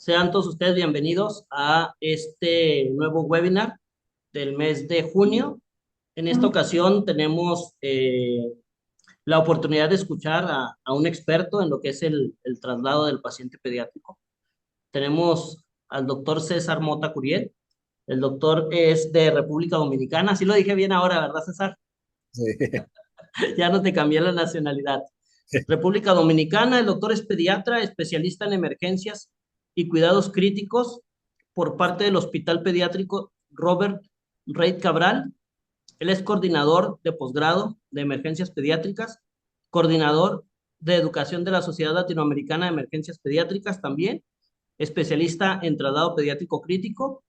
Sean todos ustedes bienvenidos a este nuevo webinar del mes de junio. En esta ocasión tenemos la oportunidad de escuchar a un experto en lo que es el traslado del paciente pediátrico. Tenemos al doctor César Mota Curiel. El doctor es de República Dominicana. Así lo dije bien ahora, ¿verdad, César? Sí. Ya no te cambié la nacionalidad. República Dominicana, el doctor es pediatra, especialista en emergencias y cuidados críticos por parte del Hospital Pediátrico Robert Reid Cabral. Él es coordinador de posgrado de emergencias pediátricas, coordinador de educación de la Sociedad Latinoamericana de Emergencias Pediátricas también, especialista en traslado pediátrico crítico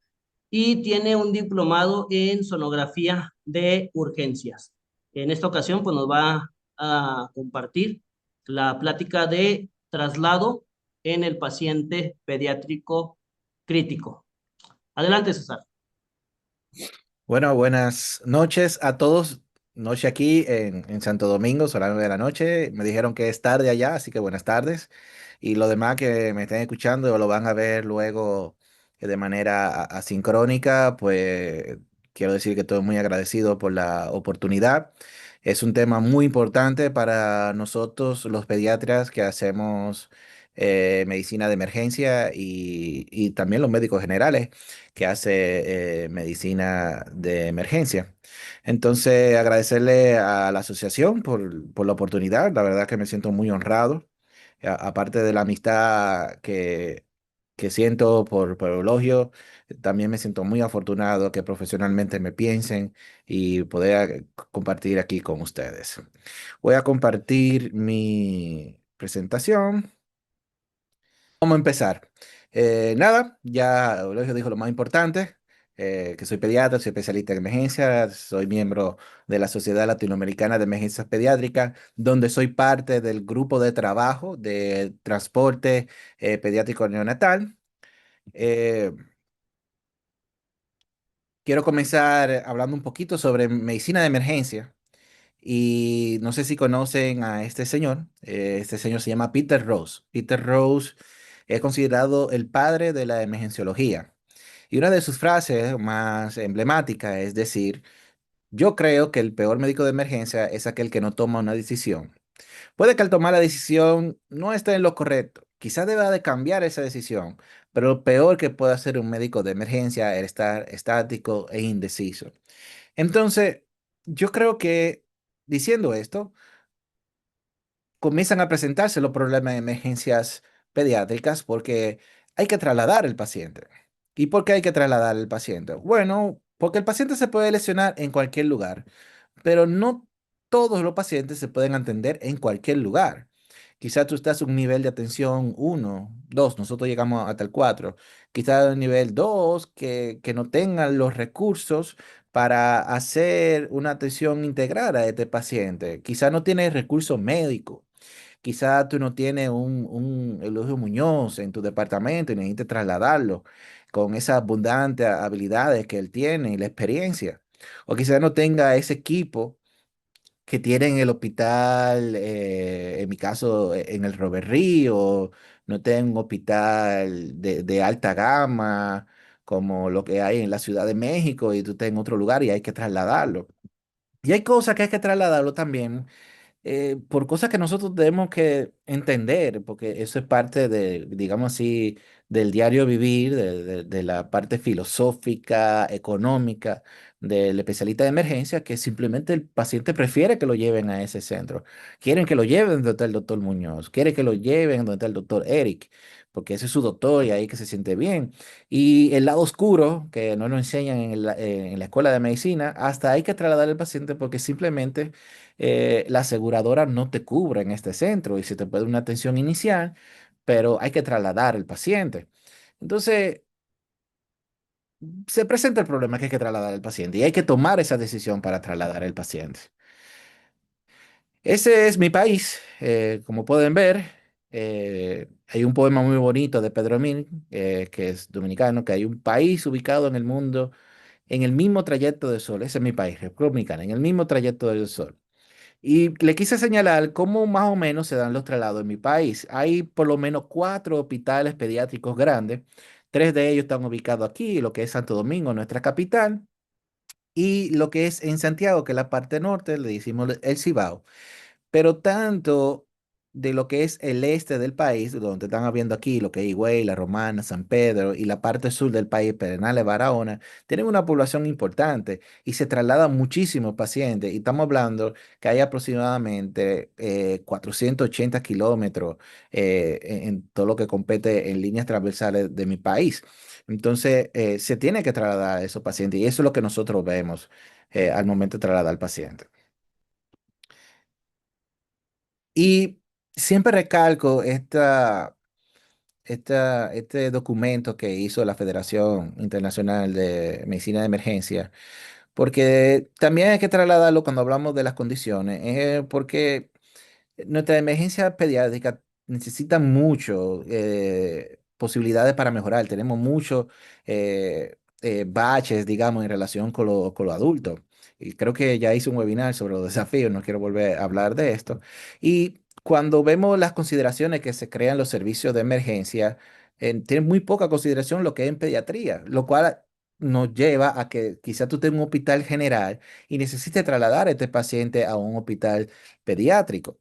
y tiene un diplomado en sonografía de urgencias. En esta ocasión, pues nos va a compartir la plática de traslado en el paciente pediátrico crítico. Adelante, César. Bueno, buenas noches a todos. Noche aquí en Santo Domingo, son las 9 de la noche. Me dijeron que es tarde allá, así que buenas tardes. Y los demás que me estén escuchando o lo van a ver luego de manera asincrónica, pues quiero decir que estoy muy agradecido por la oportunidad. Es un tema muy importante para nosotros, los pediatras que hacemos medicina de emergencia y también los médicos generales que hace medicina de emergencia. Entonces, agradecerle a la asociación por la oportunidad. La verdad que me siento muy honrado. Aparte de la amistad que siento por Eulogio, también me siento muy afortunado que profesionalmente me piensen y poder compartir aquí con ustedes. Voy a compartir mi presentación. Vamos a empezar. Nada, ya Eulogio dijo lo más importante, que soy pediatra, soy especialista en emergencias, soy miembro de la Sociedad Latinoamericana de Emergencias Pediátricas, donde soy parte del grupo de trabajo de transporte pediátrico neonatal. Eh, Quiero comenzar hablando un poquito sobre medicina de emergencia. Y no sé si conocen a este señor. Este señor se llama Peter Rose. Peter Rose es considerado el padre de la emergenciología. Y una de sus frases más emblemáticas es decir, yo creo que el peor médico de emergencia es aquel que no toma una decisión. Puede que al tomar la decisión no esté en lo correcto. Quizás deba de cambiar esa decisión, pero lo peor que puede hacer un médico de emergencia es estar estático e indeciso. Entonces, yo creo que diciendo esto, comienzan a presentarse los problemas de emergencias pediátricas porque hay que trasladar el paciente. ¿Y por qué hay que trasladar el paciente? Bueno, porque el paciente se puede lesionar en cualquier lugar, pero no todos los pacientes se pueden atender en cualquier lugar. Quizás tú estás en un nivel de atención uno, 2, nosotros llegamos hasta el 4. Quizás un nivel 2 que no tengan los recursos para hacer una atención integral a este paciente. Quizás no tiene recursos médicos. Quizá tú no tienes un Eulogio Muñoz en tu departamento y necesitas trasladarlo con esas abundantes habilidades que él tiene y la experiencia. O quizá no tenga ese equipo que tiene en el hospital, en mi caso, en el Robert Reed, o no tenga un hospital de alta gama como lo que hay en la Ciudad de México y tú estás en otro lugar y hay que trasladarlo. Y hay cosas que hay que trasladarlo también por cosas que nosotros tenemos que entender, porque eso es parte de, digamos así, del diario vivir, de la parte filosófica, económica del especialista de emergencia, que simplemente el paciente prefiere que lo lleven a ese centro. Quieren que lo lleven donde está el doctor Muñoz, quieren que lo lleven donde está el doctor Eric, porque ese es su doctor y ahí que se siente bien. Y el lado oscuro, que no nos enseñan en la escuela de medicina, hasta hay que trasladar al paciente porque simplemente la aseguradora no te cubre en este centro y se te puede dar una atención inicial, pero hay que trasladar al paciente. Entonces, se presenta el problema que hay que trasladar al paciente y hay que tomar esa decisión para trasladar al paciente. Ese es mi país. Como pueden ver, hay un poema muy bonito de Pedro Emil, que es dominicano, que hay un país ubicado en el mundo en el mismo trayecto del sol. Ese es mi país, República Dominicana, en el mismo trayecto del sol. Y le quise señalar cómo más o menos se dan los traslados en mi país. Hay por lo menos 4 hospitales pediátricos grandes. 3 de ellos están ubicados aquí, lo que es Santo Domingo, nuestra capital, y lo que es en Santiago, que es la parte norte, le decimos el Cibao. Pero tanto de lo que es el este del país, donde están viendo aquí, lo que es Higüey, La Romana, San Pedro y la parte sur del país, Pedernales, Barahona, tienen una población importante y se trasladan muchísimos pacientes. Y estamos hablando que hay aproximadamente 480 kilómetros en todo lo que compete en líneas transversales de mi país. Entonces, se tiene que trasladar a esos pacientes y eso es lo que nosotros vemos al momento de trasladar al paciente. Y siempre recalco este documento que hizo la Federación Internacional de Medicina de Emergencia, porque también hay que trasladarlo cuando hablamos de las condiciones, porque nuestra emergencia pediátrica necesita mucho posibilidades para mejorar. Tenemos muchos baches, digamos, en relación con lo adultos. Y creo que ya hice un webinar sobre los desafíos, no quiero volver a hablar de esto. Y cuando vemos las consideraciones que se crean los servicios de emergencia, tienen muy poca consideración lo que es en pediatría, lo cual nos lleva a que quizá tú tengas un hospital general y necesites trasladar a este paciente a un hospital pediátrico.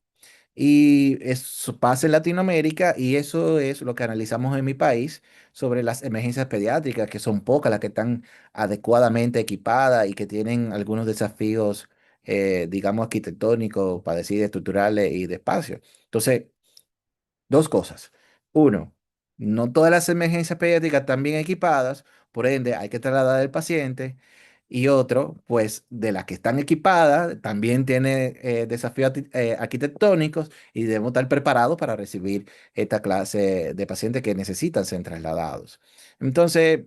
Y eso pasa en Latinoamérica y eso es lo que analizamos en mi país sobre las emergencias pediátricas, que son pocas las que están adecuadamente equipadas y que tienen algunos desafíos, digamos, arquitectónicos, para decir, estructurales y de espacio. Entonces, dos cosas. Uno, no todas las emergencias pediátricas están bien equipadas, por ende hay que trasladar al paciente. Y otro, pues de las que están equipadas, también tiene desafíos arquitectónicos y debemos estar preparados para recibir esta clase de pacientes que necesitan ser trasladados. Entonces,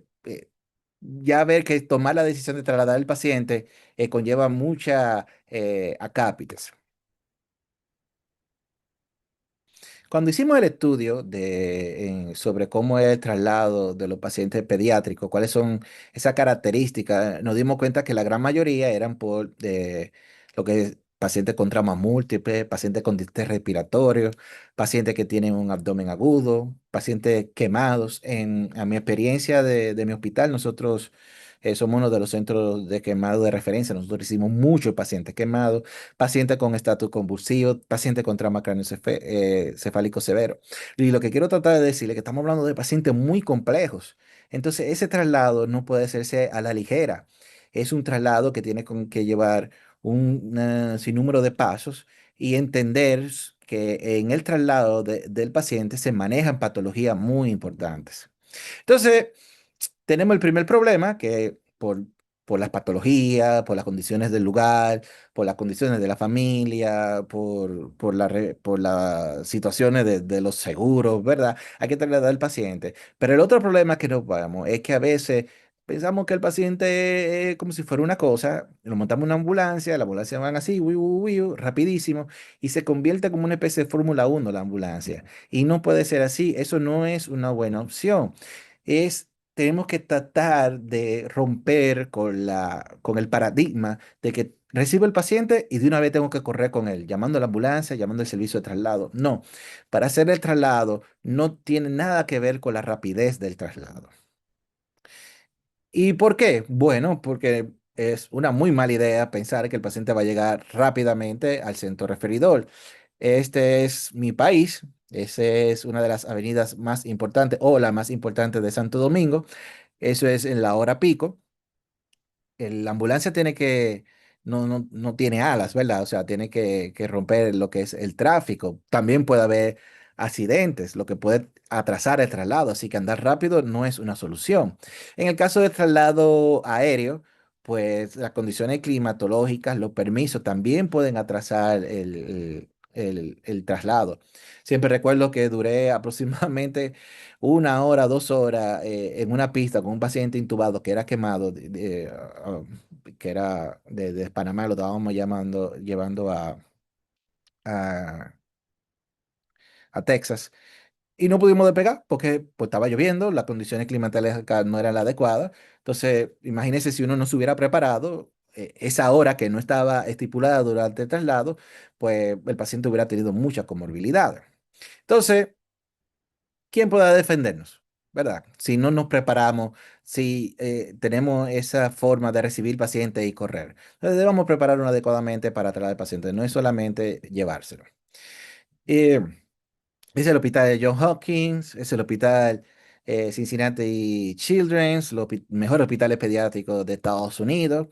ya ver que tomar la decisión de trasladar al paciente conlleva mucha acápites. Cuando hicimos el estudio sobre cómo es el traslado de los pacientes pediátricos, cuáles son esas características, nos dimos cuenta que la gran mayoría eran por lo que es pacientes con trauma múltiple, pacientes con distrés respiratorio, pacientes que tienen un abdomen agudo, pacientes quemados. A mi experiencia de mi hospital, nosotros somos uno de los centros de quemado de referencia. Nosotros hicimos muchos pacientes quemados, paciente con estatus convulsivo, paciente con trauma cefálico severo. Y lo que quiero tratar de decirle es que estamos hablando de pacientes muy complejos. Entonces, ese traslado no puede hacerse a la ligera. Es un traslado que tiene que llevar un sinnúmero de pasos y entender que en el traslado del paciente se manejan patologías muy importantes. Entonces, tenemos el primer problema, que por las patologías, por las condiciones del lugar, por las condiciones de la familia, por las situaciones de los seguros, ¿verdad? Hay que trasladar al paciente. Pero el otro problema que nos vamos es que a veces pensamos que el paciente es como si fuera una cosa, lo montamos en una ambulancia, la ambulancia van así, rapidísimo, y se convierte como una especie de Fórmula 1 la ambulancia. Y no puede ser así, eso no es una buena opción. Tenemos que tratar de romper con el paradigma de que recibo el paciente y de una vez tengo que correr con él, llamando a la ambulancia, llamando al servicio de traslado. No, para hacer el traslado no tiene nada que ver con la rapidez del traslado. ¿Y por qué? Bueno, porque es una muy mala idea pensar que el paciente va a llegar rápidamente al centro referidor. Este es mi país, esa es una de las avenidas más importantes o la más importante de Santo Domingo. Eso es en la hora pico. La ambulancia no tiene alas, ¿verdad? O sea, tiene que romper lo que es el tráfico. También puede haber accidentes, lo que puede atrasar el traslado, así que andar rápido no es una solución. En el caso del traslado aéreo, pues las condiciones climatológicas, los permisos también pueden atrasar el traslado. Siempre recuerdo que duré aproximadamente 1 hora, 2 horas en una pista con un paciente intubado que era quemado, que era de Panamá, lo estábamos llevando a, a Texas. Y no pudimos despegar porque pues, estaba lloviendo, las condiciones climatológicas no eran las adecuadas. Entonces, imagínense si uno no se hubiera preparado, esa hora que no estaba estipulada durante el traslado, pues el paciente hubiera tenido muchas comorbilidades. Entonces, ¿quién podrá defendernos? ¿Verdad? Si no nos preparamos, si tenemos esa forma de recibir paciente y correr. Entonces debemos prepararnos adecuadamente para tratar al paciente, no es solamente llevárselo. Eh, es el hospital de Johns Hopkins, es el hospital Cincinnati Children's, los mejores hospitales pediátricos de Estados Unidos.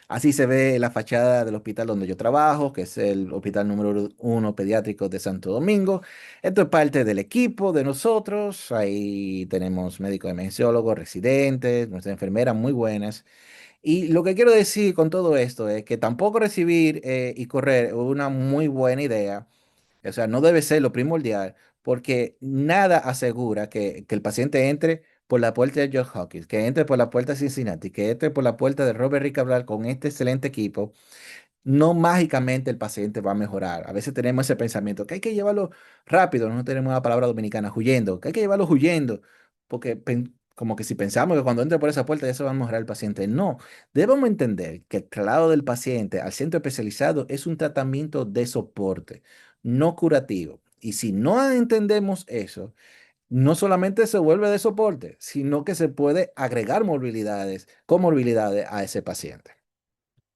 Así se ve la fachada del hospital donde yo trabajo, que es el hospital número 1 pediátrico de Santo Domingo. Esto es parte del equipo de nosotros. Ahí tenemos médicos emergenciólogos, residentes, nuestras enfermeras muy buenas. Y lo que quiero decir con todo esto es que tampoco recibir y correr es una muy buena idea, o sea, no debe ser lo primordial, porque nada asegura que el paciente entre por la puerta de Johns Hopkins, que entre por la puerta de Cincinnati, que entre por la puerta de Robert Rick Cabral con este excelente equipo. No mágicamente el paciente va a mejorar. A veces tenemos ese pensamiento que hay que llevarlo rápido, no tenemos la palabra dominicana, huyendo, que hay que llevarlo huyendo, porque como que si pensamos que cuando entre por esa puerta ya se va a mejorar el paciente. No, debemos entender que el traslado del paciente al centro especializado es un tratamiento de soporte, no curativo. Y si no entendemos eso, no solamente se vuelve de soporte, sino que se puede agregar comorbilidades a ese paciente.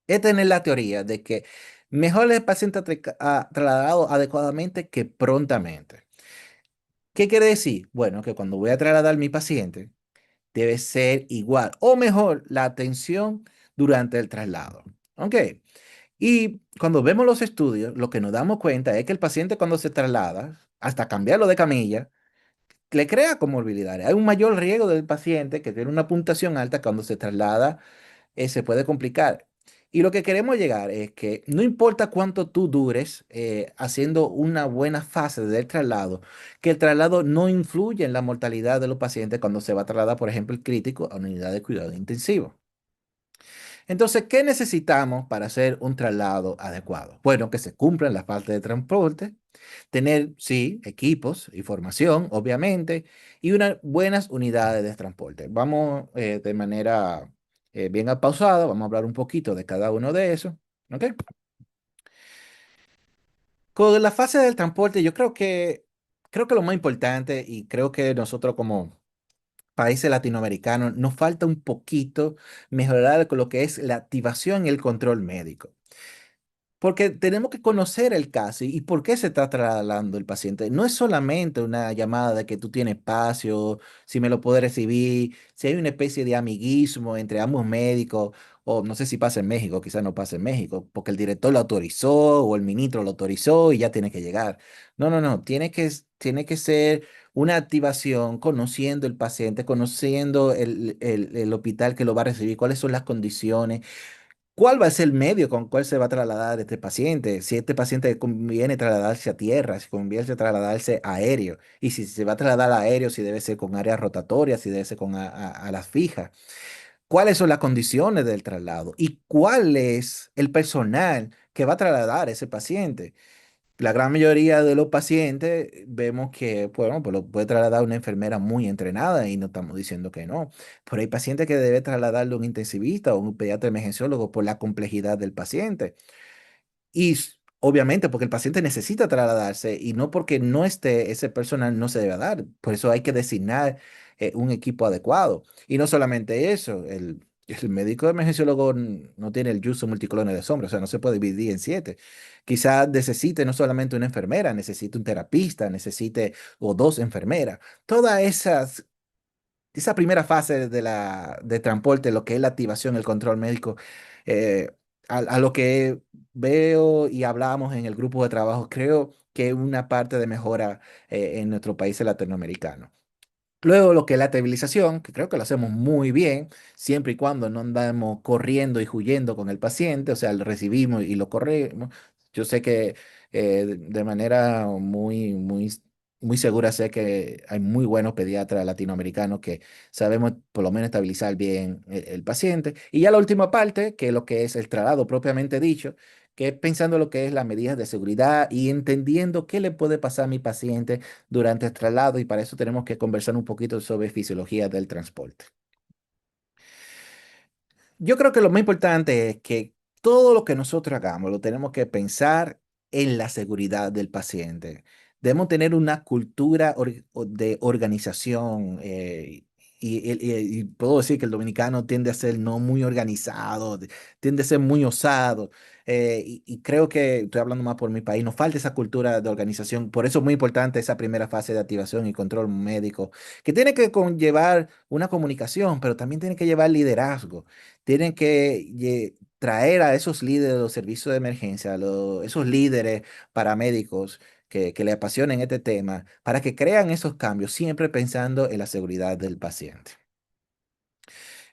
Es tener la teoría de que mejor es el paciente trasladado adecuadamente que prontamente. ¿Qué quiere decir? Bueno, que cuando voy a trasladar a mi paciente, debe ser igual o mejor la atención durante el traslado. ¿Ok? Y cuando vemos los estudios, lo que nos damos cuenta es que el paciente cuando se traslada, hasta cambiarlo de camilla, le crea comorbilidades. Hay un mayor riesgo del paciente que tiene una puntuación alta cuando se traslada, se puede complicar. Y lo que queremos llegar es que no importa cuánto tú dures haciendo una buena fase del traslado, que el traslado no influye en la mortalidad de los pacientes cuando se va a trasladar, por ejemplo, el crítico a una unidad de cuidado intensivo. Entonces, ¿qué necesitamos para hacer un traslado adecuado? Bueno, que se cumplan las partes de transporte, tener, sí, equipos y formación, obviamente, y unas buenas unidades de transporte. Vamos de manera bien pausada, vamos a hablar un poquito de cada uno de esos. ¿Ok? Con la fase del transporte, yo creo que lo más importante, y creo que nosotros como países latinoamericanos nos falta un poquito mejorar con lo que es la activación y el control médico. Porque tenemos que conocer el caso y por qué se está trasladando el paciente. No es solamente una llamada de que tú tienes espacio, si me lo puedes recibir, si hay una especie de amiguismo entre ambos médicos, o no sé si pasa en México, quizás no pasa en México, porque el director lo autorizó o el ministro lo autorizó y ya tiene que llegar. No, no, no, tiene que ser una activación conociendo el paciente, conociendo el hospital que lo va a recibir, cuáles son las condiciones. ¿Cuál va a ser el medio con cuál se va a trasladar este paciente? Si este paciente conviene trasladarse a tierra, si conviene trasladarse aéreo, y si se va a trasladar aéreo, si debe ser con áreas rotatorias, si debe ser con alas fijas. ¿Cuáles son las condiciones del traslado? ¿Y cuál es el personal que va a trasladar a ese paciente? La gran mayoría de los pacientes vemos que, bueno, pues lo puede trasladar una enfermera muy entrenada y no estamos diciendo que no. Pero hay pacientes que debe trasladarlo un intensivista o un pediatra emergenciólogo por la complejidad del paciente. Y obviamente porque el paciente necesita trasladarse y no porque no esté ese personal no se debe dar. Por eso hay que designar un equipo adecuado. Y no solamente eso, el médico emergenciólogo no tiene el uso multiclone de sombra, o sea, no se puede dividir en 7. Quizás necesite no solamente una enfermera, necesite un terapista, necesite o dos enfermeras. Todas esa primera fase de transporte, lo que es la activación, el control médico, eh, a lo que veo y hablamos en el grupo de trabajo, creo que es una parte de mejora en nuestro país latinoamericano. Luego lo que es la estabilización, que creo que lo hacemos muy bien, siempre y cuando no andamos corriendo y huyendo con el paciente, o sea, lo recibimos y lo corremos. Yo sé que de manera muy segura sé que hay muy buenos pediatras latinoamericanos que sabemos por lo menos estabilizar bien el paciente. Y ya la última parte, que es lo que es el traslado propiamente dicho, que es pensando lo que es las medidas de seguridad y entendiendo qué le puede pasar a mi paciente durante el traslado y para eso tenemos que conversar un poquito sobre fisiología del transporte. Yo creo que lo más importante es que todo lo que nosotros hagamos lo tenemos que pensar en la seguridad del paciente. Debemos tener una cultura de organización. Y puedo decir que el dominicano tiende a ser no muy organizado, tiende a ser muy osado. Y creo que estoy hablando más por mi país, nos falta esa cultura de organización. Por eso es muy importante esa primera fase de activación y control médico, que tiene que conllevar una comunicación, pero también tiene que llevar liderazgo. Tienen que traer a esos líderes de los servicios de emergencia, esos líderes paramédicos que le apasionen este tema, para que crean esos cambios, siempre pensando en la seguridad del paciente.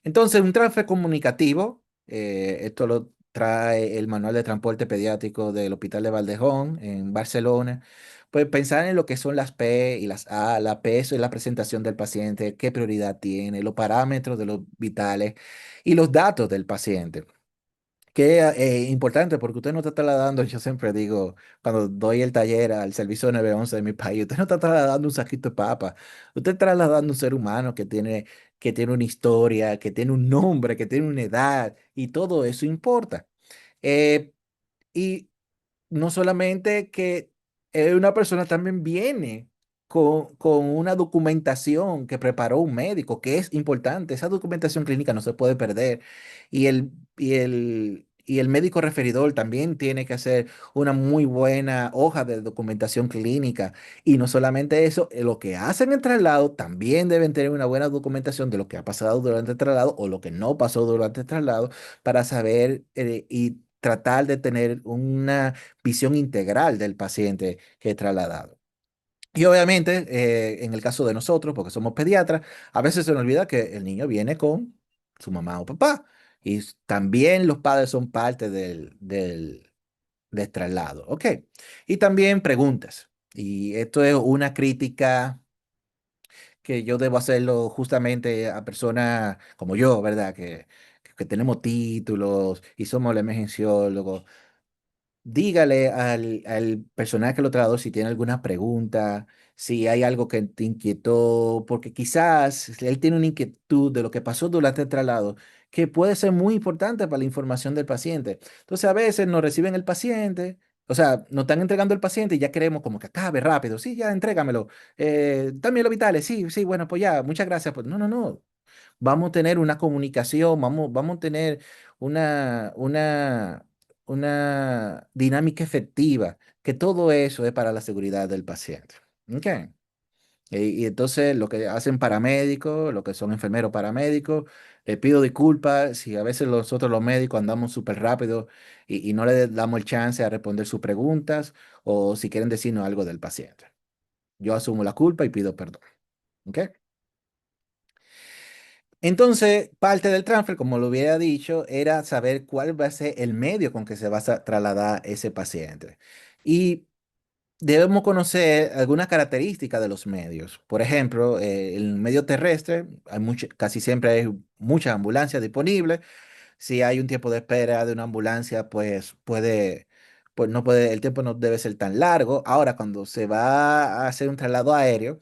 Entonces, un transfer comunicativo, esto lo trae el Manual de Transporte Pediátrico del Hospital de Valdejón en Barcelona. Pues pensar en lo que son las P y las A. La P es la presentación del paciente, qué prioridad tiene, los parámetros de los vitales y los datos del paciente. Que importante porque usted no está trasladando, yo siempre digo, cuando doy el taller al servicio 911 de mi país, usted no está trasladando un saquito de papa, usted está trasladando un ser humano que tiene una historia, que tiene un nombre, que tiene una edad, y todo eso importa. Eh, y no solamente que una persona también viene con una documentación que preparó un médico, que es importante. Esa documentación clínica no se puede perder. Y el médico referidor también tiene que hacer una muy buena hoja de documentación clínica. Y no solamente eso, lo que hacen el traslado también deben tener una buena documentación de lo que ha pasado durante el traslado o lo que no pasó durante el traslado para saber y tratar de tener una visión integral del paciente que es trasladado. Y obviamente, en el caso de nosotros, porque somos pediatras, a veces se nos olvida que el niño viene con su mamá o papá. Y también los padres son parte del traslado. ¿Ok? Y también preguntas. Y esto es una crítica que yo debo hacerlo justamente a personas como yo, ¿verdad? Que tenemos títulos y somos el emergenciólogo. Dígale al personal que lo trasladó si tiene alguna pregunta, si hay algo que te inquietó, porque quizás él tiene una inquietud de lo que pasó durante el traslado, que puede ser muy importante para la información del paciente. Entonces, a veces nos reciben el paciente, o sea, nos están entregando el paciente y ya queremos como que acabe rápido. Sí, ya, entrégamelo. Dame los vitales. Sí, sí, bueno, pues ya, muchas gracias. Pues no, no, no. Vamos a tener una comunicación, vamos a tener una, una, una dinámica efectiva, que todo eso es para la seguridad del paciente. ¿Ok? Y entonces lo que hacen paramédicos, lo que son enfermeros paramédicos, les pido disculpas si a veces nosotros los médicos andamos súper rápido y no le damos el chance a responder sus preguntas o si quieren decirnos algo del paciente. Yo asumo la culpa y pido perdón. ¿Ok? Entonces, parte del transfer, como lo hubiera dicho, era saber cuál va a ser el medio con que se va a trasladar ese paciente. Y debemos conocer algunas características de los medios. Por ejemplo, el medio terrestre, casi siempre hay muchas ambulancias disponibles. Si hay un tiempo de espera de una ambulancia, pues no puede, el tiempo no debe ser tan largo. Ahora, cuando se va a hacer un traslado aéreo,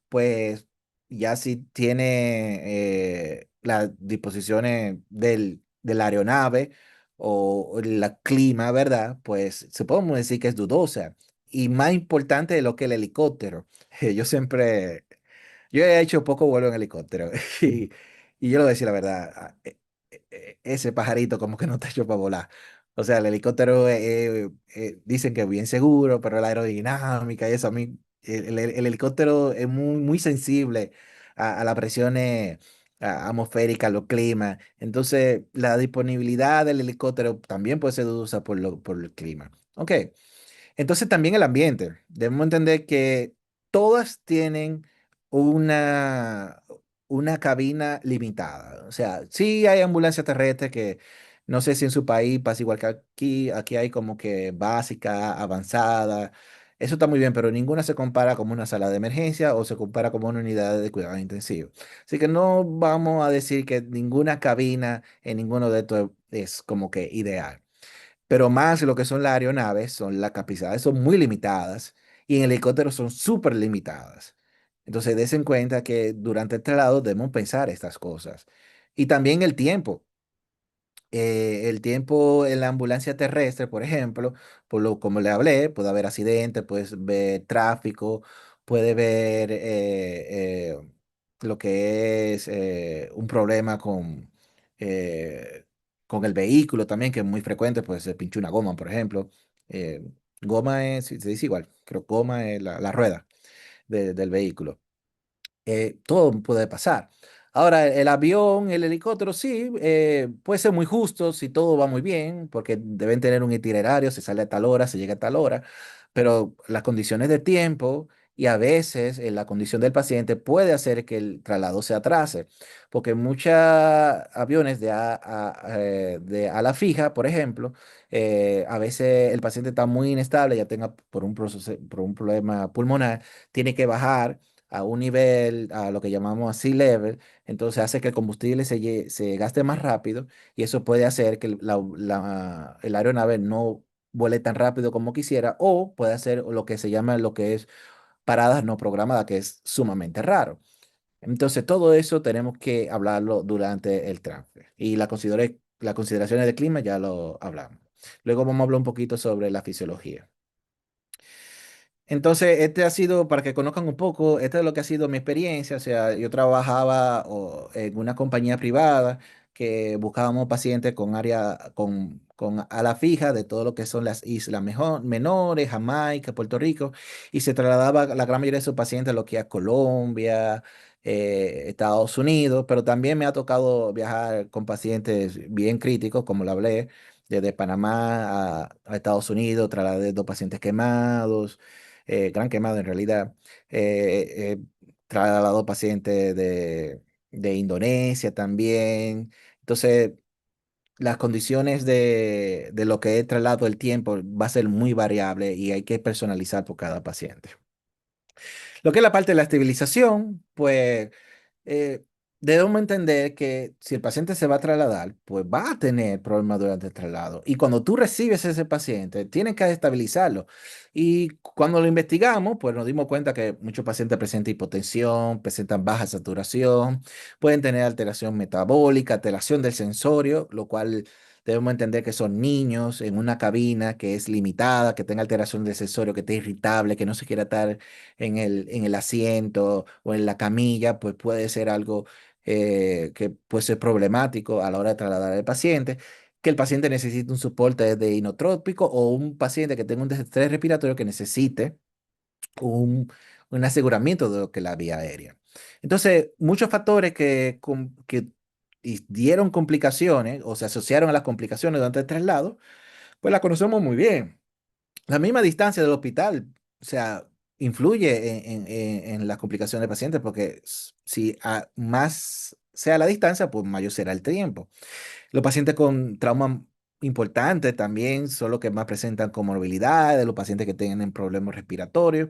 pues ya si tiene las disposiciones de la aeronave o la clima, ¿verdad? Pues se podemos decir que es dudosa. Y más importante de lo que el helicóptero. Yo he hecho poco vuelo en helicóptero y yo lo voy a decir la verdad, ese pajarito como que no está hecho para volar. O sea, el helicóptero dicen que es bien seguro, pero la aerodinámica y eso a mí el helicóptero es muy, muy sensible a las presiones atmosféricas, los climas. Entonces, la disponibilidad del helicóptero también puede ser dudosa por el clima. Ok, entonces también el ambiente. Debemos entender que todas tienen una, una cabina limitada. O sea, sí hay ambulancias terrestres que no sé si en su país pasa igual que aquí. Aquí hay como que básica, avanzada. Eso está muy bien, pero ninguna se compara como una sala de emergencia o se compara como una unidad de cuidado intensivo. Así que no vamos a decir que ninguna cabina en ninguno de estos es como que ideal, pero más lo que son las aeronaves, las capacidades son muy limitadas y en el helicóptero son súper limitadas. Entonces, des en cuenta que durante el traslado debemos pensar estas cosas. Y también el tiempo. El tiempo en la ambulancia terrestre, por ejemplo, como le hablé, puede haber accidentes, puedes ver tráfico, puede ver lo que es un problema eh, con el vehículo también, que es muy frecuente, pues se pinchó una goma, por ejemplo. Eh, Goma es, se dice igual, creo que goma es la rueda del vehículo. Todo puede pasar. Ahora, el avión, el helicóptero, sí, puede ser muy justo si todo va muy bien, porque deben tener un itinerario, se sale a tal hora, se llega a tal hora, pero las condiciones de tiempo y a veces la condición del paciente puede hacer que el traslado se atrase, porque muchos aviones de ala fija, por ejemplo, a veces el paciente está muy inestable, ya tenga por un proceso, por un problema pulmonar, tiene que bajar a un nivel, a lo que llamamos a sea level, entonces hace que el combustible se gaste más rápido y eso puede hacer que el aeronave no vuele tan rápido como quisiera o puede hacer lo que se llama lo que es paradas no programadas, que es sumamente raro. Entonces todo eso tenemos que hablarlo durante el transfer y las consideraciones de clima ya lo hablamos. Luego vamos a hablar un poquito sobre la fisiología. Entonces, este ha sido, para que conozcan un poco, este es lo que ha sido mi experiencia. O sea, yo trabajaba en una compañía privada que buscábamos pacientes con con ala fija de todo lo que son las islas menores, Jamaica, Puerto Rico, y se trasladaba la gran mayoría de esos pacientes a lo que es Colombia, Estados Unidos, pero también me ha tocado viajar con pacientes bien críticos, como lo hablé, desde Panamá a Estados Unidos, trasladé dos pacientes quemados, gran quemado en realidad. Trasladado pacientes de Indonesia también. Entonces, las condiciones de lo que es traslado del tiempo va a ser muy variable y hay que personalizar por cada paciente. Lo que es la parte de la estabilización, pues eh, debemos entender que si el paciente se va a trasladar, pues va a tener problemas durante el traslado. Y cuando tú recibes ese paciente, tienes que estabilizarlo. Y cuando lo investigamos, pues nos dimos cuenta que muchos pacientes presentan hipotensión, presentan baja saturación, pueden tener alteración metabólica, alteración del sensorio, lo cual debemos entender que son niños en una cabina que es limitada, que tenga alteración del sensorio, que esté irritable, que no se quiera estar en el asiento o en la camilla, pues puede ser algo que puede ser problemático a la hora de trasladar al paciente, que el paciente necesite un soporte de inotrópico o un paciente que tenga un estrés respiratorio que necesite un, un aseguramiento de lo que es la vía aérea. Entonces, muchos factores que dieron complicaciones o se asociaron a las complicaciones durante el traslado, pues la conocemos muy bien. La misma distancia del hospital, o sea, influye en las complicaciones del paciente porque si más sea la distancia, pues mayor será el tiempo. Los pacientes con trauma importante también son los que más presentan comorbilidades, los pacientes que tienen problemas respiratorios.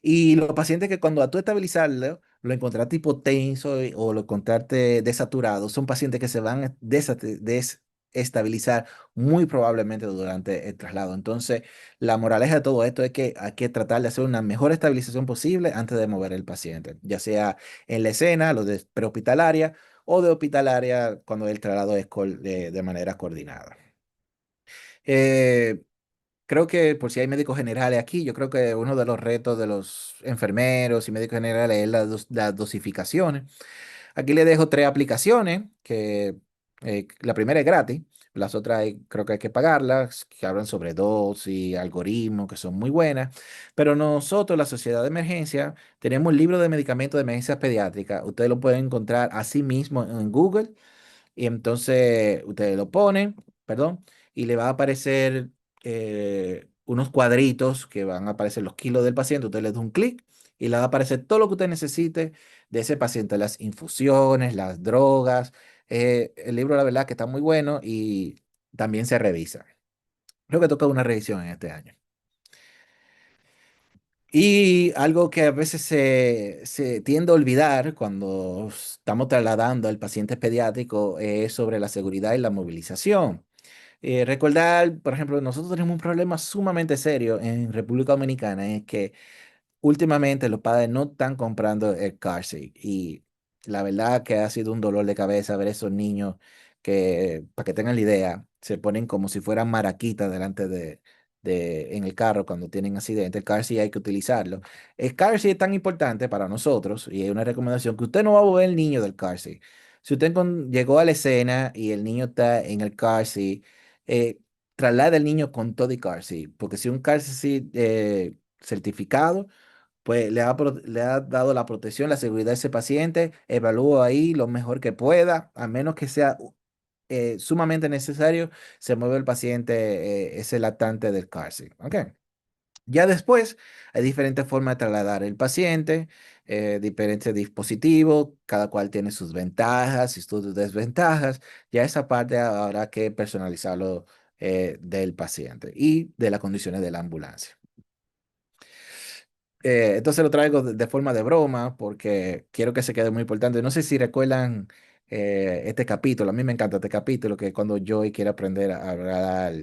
Y los pacientes que cuando a tú estabilizarlo, lo encontraste hipotenso o lo encontraste desaturado, son pacientes que se van a desestabilizar muy probablemente durante el traslado. Entonces, la moraleja de todo esto es que hay que tratar de hacer una mejor estabilización posible antes de mover el paciente, ya sea en la escena, lo de prehospitalaria o de hospitalaria cuando el traslado es de manera coordinada. Eh, Creo que por si hay médicos generales aquí, yo creo que uno de los retos de los enfermeros y médicos generales es las dosificaciones. Aquí le dejo tres aplicaciones, que la primera es gratis, las otras creo que hay que pagarlas, que hablan sobre dosis, algoritmos, que son muy buenas, pero nosotros, la Sociedad de Emergencia, tenemos el libro de medicamentos de emergencias pediátricas. Ustedes lo pueden encontrar así mismo en Google y entonces ustedes lo ponen, perdón, y le va a aparecer unos cuadritos que van a aparecer los kilos del paciente. Usted le da un clic y le va a aparecer todo lo que usted necesite de ese paciente, las infusiones, las drogas. El libro, la verdad, que está muy bueno y también se revisa. Creo que toca una revisión en este año. Y algo que a veces se tiende a olvidar cuando estamos trasladando al paciente pediátrico es sobre la seguridad y la movilización. Recordar, por ejemplo, nosotros tenemos un problema sumamente serio en República Dominicana, es que últimamente los padres no están comprando el car seat y la verdad que ha sido un dolor de cabeza ver esos niños que, para que tengan la idea, se ponen como si fueran maraquitas delante en el carro cuando tienen accidente. El car seat hay que utilizarlo. El car seat es tan importante para nosotros y hay una recomendación que usted no va a mover el niño del car seat. Si usted llegó a la escena y el niño está en el car seat, eh, traslade al niño con todo y car seat, porque si un car seat certificado, pues le ha dado la protección, la seguridad a ese paciente, evalúa ahí lo mejor que pueda, a menos que sea sumamente necesario, se mueve el paciente, ese lactante del car seat. ¿Ok? Ya después hay diferentes formas de trasladar el paciente, diferentes dispositivos, cada cual tiene sus ventajas y sus desventajas. Ya esa parte habrá que personalizarlo del paciente y de las condiciones de la ambulancia. Entonces lo traigo de forma de broma porque quiero que se quede muy importante. No sé si recuerdan este capítulo. A mí me encanta este capítulo que cuando Joey quiere aprender a hablar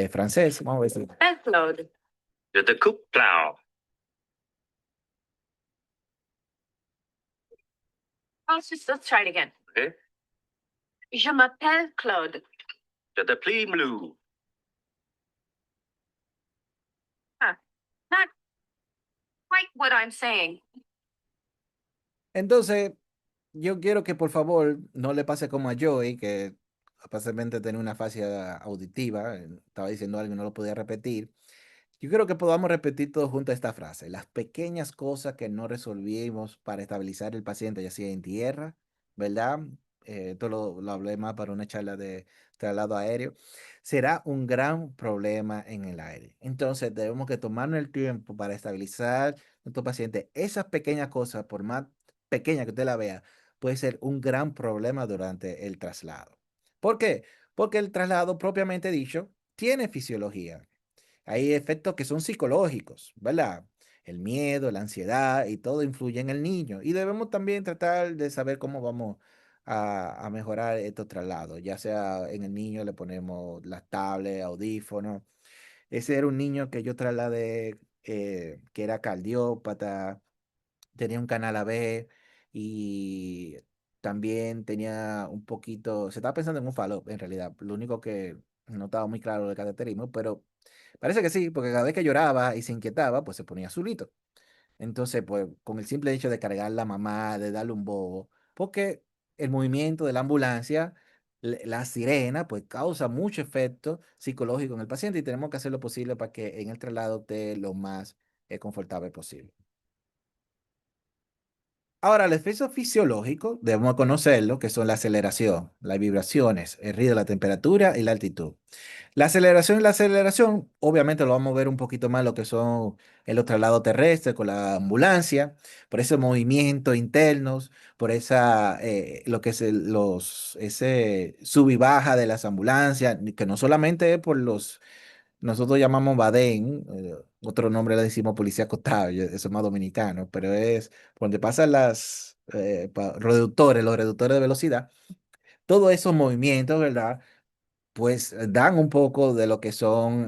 francés. Vamos a ver si... Claude. Je te coupe, Claude. Let's try it again. Okay. Je m'appelle Claude. Je t'appelle Lou. Not quite what I'm saying. Entonces, yo quiero que por favor no le pase como a Joey, que aparentemente tenía una fascia auditiva, estaba diciendo algo y no lo podía repetir. Yo creo que podamos repetir todos juntos esta frase. Las pequeñas cosas que no resolvimos para estabilizar el paciente, ya sea en tierra, ¿verdad? Esto lo hablé más para una charla de traslado aéreo. Será un gran problema en el aire. Entonces debemos que tomarnos el tiempo para estabilizar nuestro paciente. Esas pequeñas cosas, por más pequeña que usted la vea, puede ser un gran problema durante el traslado. ¿Por qué? Porque el traslado propiamente dicho tiene fisiología. Hay efectos que son psicológicos, ¿verdad? El miedo, la ansiedad y todo influye en el niño. Y debemos también tratar de saber cómo vamos a mejorar estos traslados. Ya sea en el niño le ponemos las tablets, audífonos. Ese era un niño que yo trasladé, que era cardiópata, tenía un canal AB y también tenía un poquito, se estaba pensando en un falo en realidad. Lo único que no estaba muy claro del cateterismo, pero parece que sí, porque cada vez que lloraba y se inquietaba, pues se ponía azulito. Entonces, pues con el simple hecho de cargar la mamá, de darle un bobo, porque el movimiento de la ambulancia, la sirena, pues causa mucho efecto psicológico en el paciente y tenemos que hacer lo posible para que en el traslado esté lo más confortable posible. Ahora, el efecto fisiológico, debemos conocerlo, que son la aceleración, las vibraciones, el ruido, la temperatura y la altitud. La aceleración, obviamente lo vamos a ver un poquito más lo que son en los traslados terrestres con la ambulancia, por ese movimiento internos, por esa, lo que es ese sub y baja de las ambulancias, que no solamente es por nosotros llamamos Badén, otro nombre le decimos policía acostada, eso es más dominicano, pero es por donde pasan los reductores de velocidad, todos esos movimientos, ¿verdad? Pues dan un poco de lo que son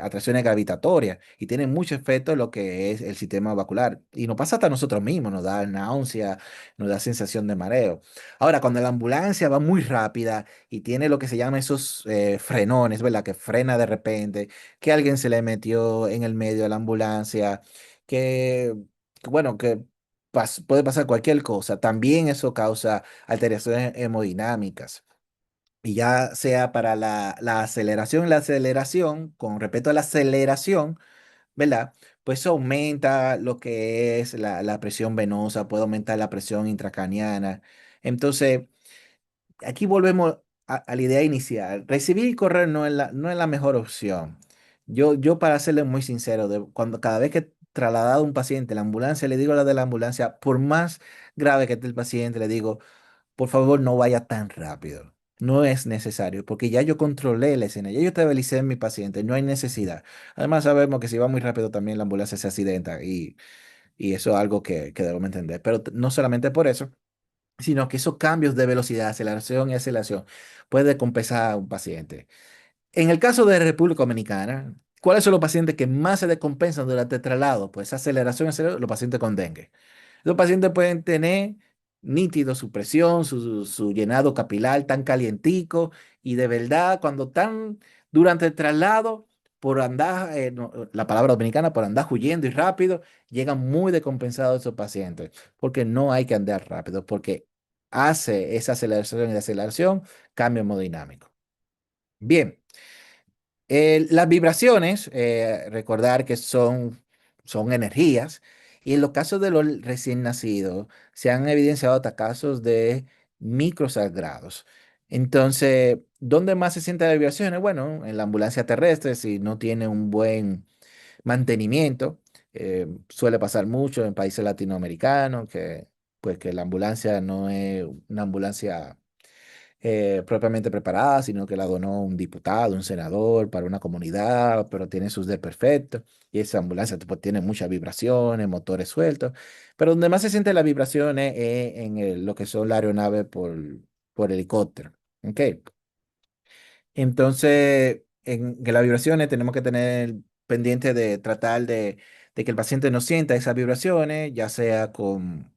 atracciones gravitatorias y tienen mucho efecto en lo que es el sistema vascular. Y nos pasa hasta a nosotros mismos, nos da náusea, nos da sensación de mareo. Ahora, cuando la ambulancia va muy rápida y tiene lo que se llama esos frenones, ¿verdad? Que frena de repente, que alguien se le metió en el medio de la ambulancia, bueno, que puede pasar cualquier cosa. También eso causa alteraciones hemodinámicas. Y ya sea para la aceleración, con respecto a la aceleración, ¿verdad? Pues eso aumenta lo que es la presión venosa, puede aumentar la presión intracraniana. Entonces, aquí volvemos a la idea inicial. Recibir y correr no es la mejor opción. Yo para serle muy sincero, cuando cada vez que he trasladado a un paciente a la ambulancia, le digo a la de la ambulancia, por más grave que esté el paciente, le digo, por favor, no vaya tan rápido. No es necesario, porque ya yo controlé la escena, ya yo estabilicé a mi paciente, no hay necesidad. Además, sabemos que si va muy rápido también la ambulancia se accidenta y eso es algo que debemos entender. Pero no solamente por eso, sino que esos cambios de velocidad, aceleración y aceleración puede compensar a un paciente. En el caso de República Dominicana, ¿cuáles son los pacientes que más se descompensan durante el traslado? Pues aceleración, aceleración, los pacientes con dengue. Los pacientes pueden tener nítido su presión, su llenado capilar tan calientico y de verdad cuando están durante el traslado por andar, la palabra dominicana, por andar huyendo y rápido, llegan muy descompensados esos pacientes porque no hay que andar rápido porque hace esa aceleración y desaceleración cambio hemodinámico. Bien. Las vibraciones, recordar que son energías, y en los casos de los recién nacidos se han evidenciado hasta casos de microsangrados. Entonces, ¿dónde más se sienten las vibraciones? Bueno, en la ambulancia terrestre, si no tiene un buen mantenimiento, suele pasar mucho en países latinoamericanos, que pues que la ambulancia no es una ambulancia propiamente preparada, sino que la donó un diputado, un senador para una comunidad, pero tiene sus desperfectos. Y esa ambulancia pues, tiene muchas vibraciones, motores sueltos. Pero donde más se siente las vibraciones es en lo que son las aeronaves por helicóptero. ¿Ok? Entonces, en las vibraciones tenemos que tener pendiente de tratar de que el paciente no sienta esas vibraciones, ya sea con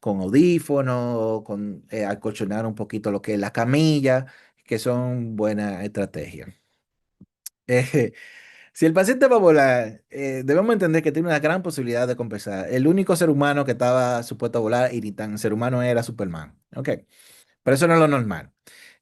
audífonos, con acolchonar un poquito lo que es la camilla, que son buenas estrategias. Eh, si el paciente va a volar, debemos entender que tiene una gran posibilidad de compensar. El único ser humano que estaba supuesto a volar y ni tan ser humano era Superman. ¿Ok? Pero eso no es lo normal.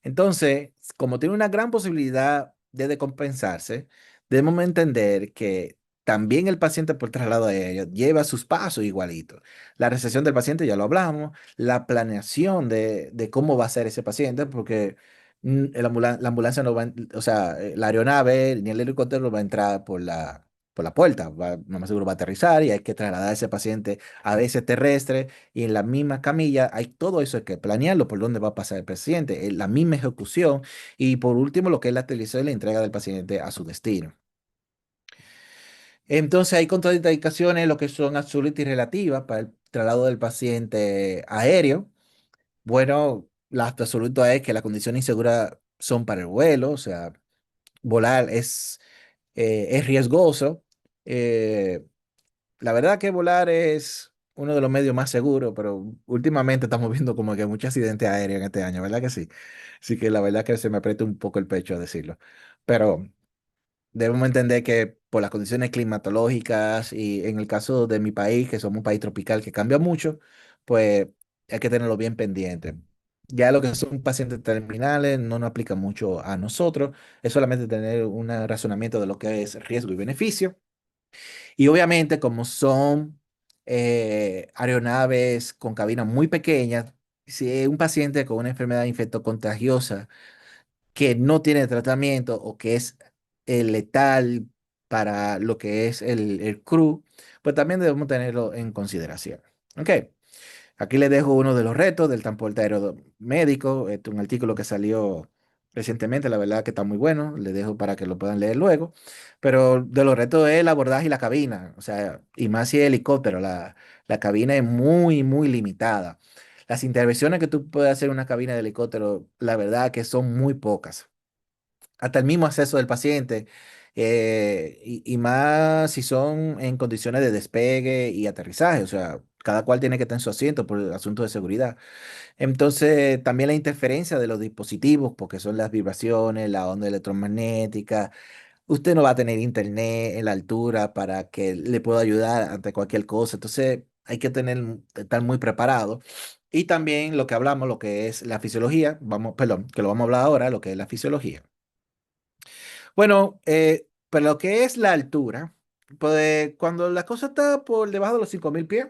Entonces, como tiene una gran posibilidad de decompensarse, debemos entender que también el paciente por traslado aéreo lleva sus pasos igualitos. La recepción del paciente ya lo hablamos, la planeación de cómo va a ser ese paciente, porque la ambulancia no va, o sea, la aeronave ni el helicóptero no va a entrar por la puerta, lo más seguro va a aterrizar y hay que trasladar a ese paciente a veces terrestre y en la misma camilla hay todo eso, hay que planearlo por dónde va a pasar el paciente, la misma ejecución y por último lo que es la aterrizaje y la entrega del paciente a su destino. Entonces hay contraindicaciones, lo que son absolutas y relativas para el traslado del paciente aéreo. Bueno, la absoluta es que las condiciones inseguras son para el vuelo, o sea, volar es riesgoso. Eh, la verdad que volar es uno de los medios más seguros, pero últimamente estamos viendo como que muchos accidentes aéreos en este año, ¿verdad que sí? Así que la verdad que se me aprieta un poco el pecho a decirlo. Pero debemos entender que por las condiciones climatológicas y en el caso de mi país, que somos un país tropical que cambia mucho, pues hay que tenerlo bien pendiente. Ya lo que son pacientes terminales no nos aplica mucho a nosotros, es solamente tener un razonamiento de lo que es riesgo y beneficio. Y obviamente, como son aeronaves con cabinas muy pequeñas, si es un paciente con una enfermedad infectocontagiosa que no tiene tratamiento o que es letal para lo que es el crew, pues también debemos tenerlo en consideración. Ok. Aquí les dejo uno de los retos del transporte aéreo médico, un artículo que salió recientemente, la verdad que está muy bueno, les dejo para que lo puedan leer luego, pero de los retos es el abordaje y la cabina, o sea, y más si es helicóptero, la cabina es muy, muy limitada. Las intervenciones que tú puedes hacer en una cabina de helicóptero, la verdad que son muy pocas hasta el mismo acceso del paciente, y más si son en condiciones de despegue y aterrizaje, o sea, cada cual tiene que estar en su asiento por el asunto de seguridad. Entonces, también la interferencia de los dispositivos, porque son las vibraciones, la onda electromagnética. Usted no va a tener internet en la altura para que le pueda ayudar ante cualquier cosa. Entonces, hay que estar muy preparado. Y también lo que hablamos, lo que es la fisiología, vamos, perdón, que lo vamos a hablar ahora, lo que es la fisiología. Bueno, pero lo que es la altura, pues cuando la cosa está por debajo de los 5.000 pies,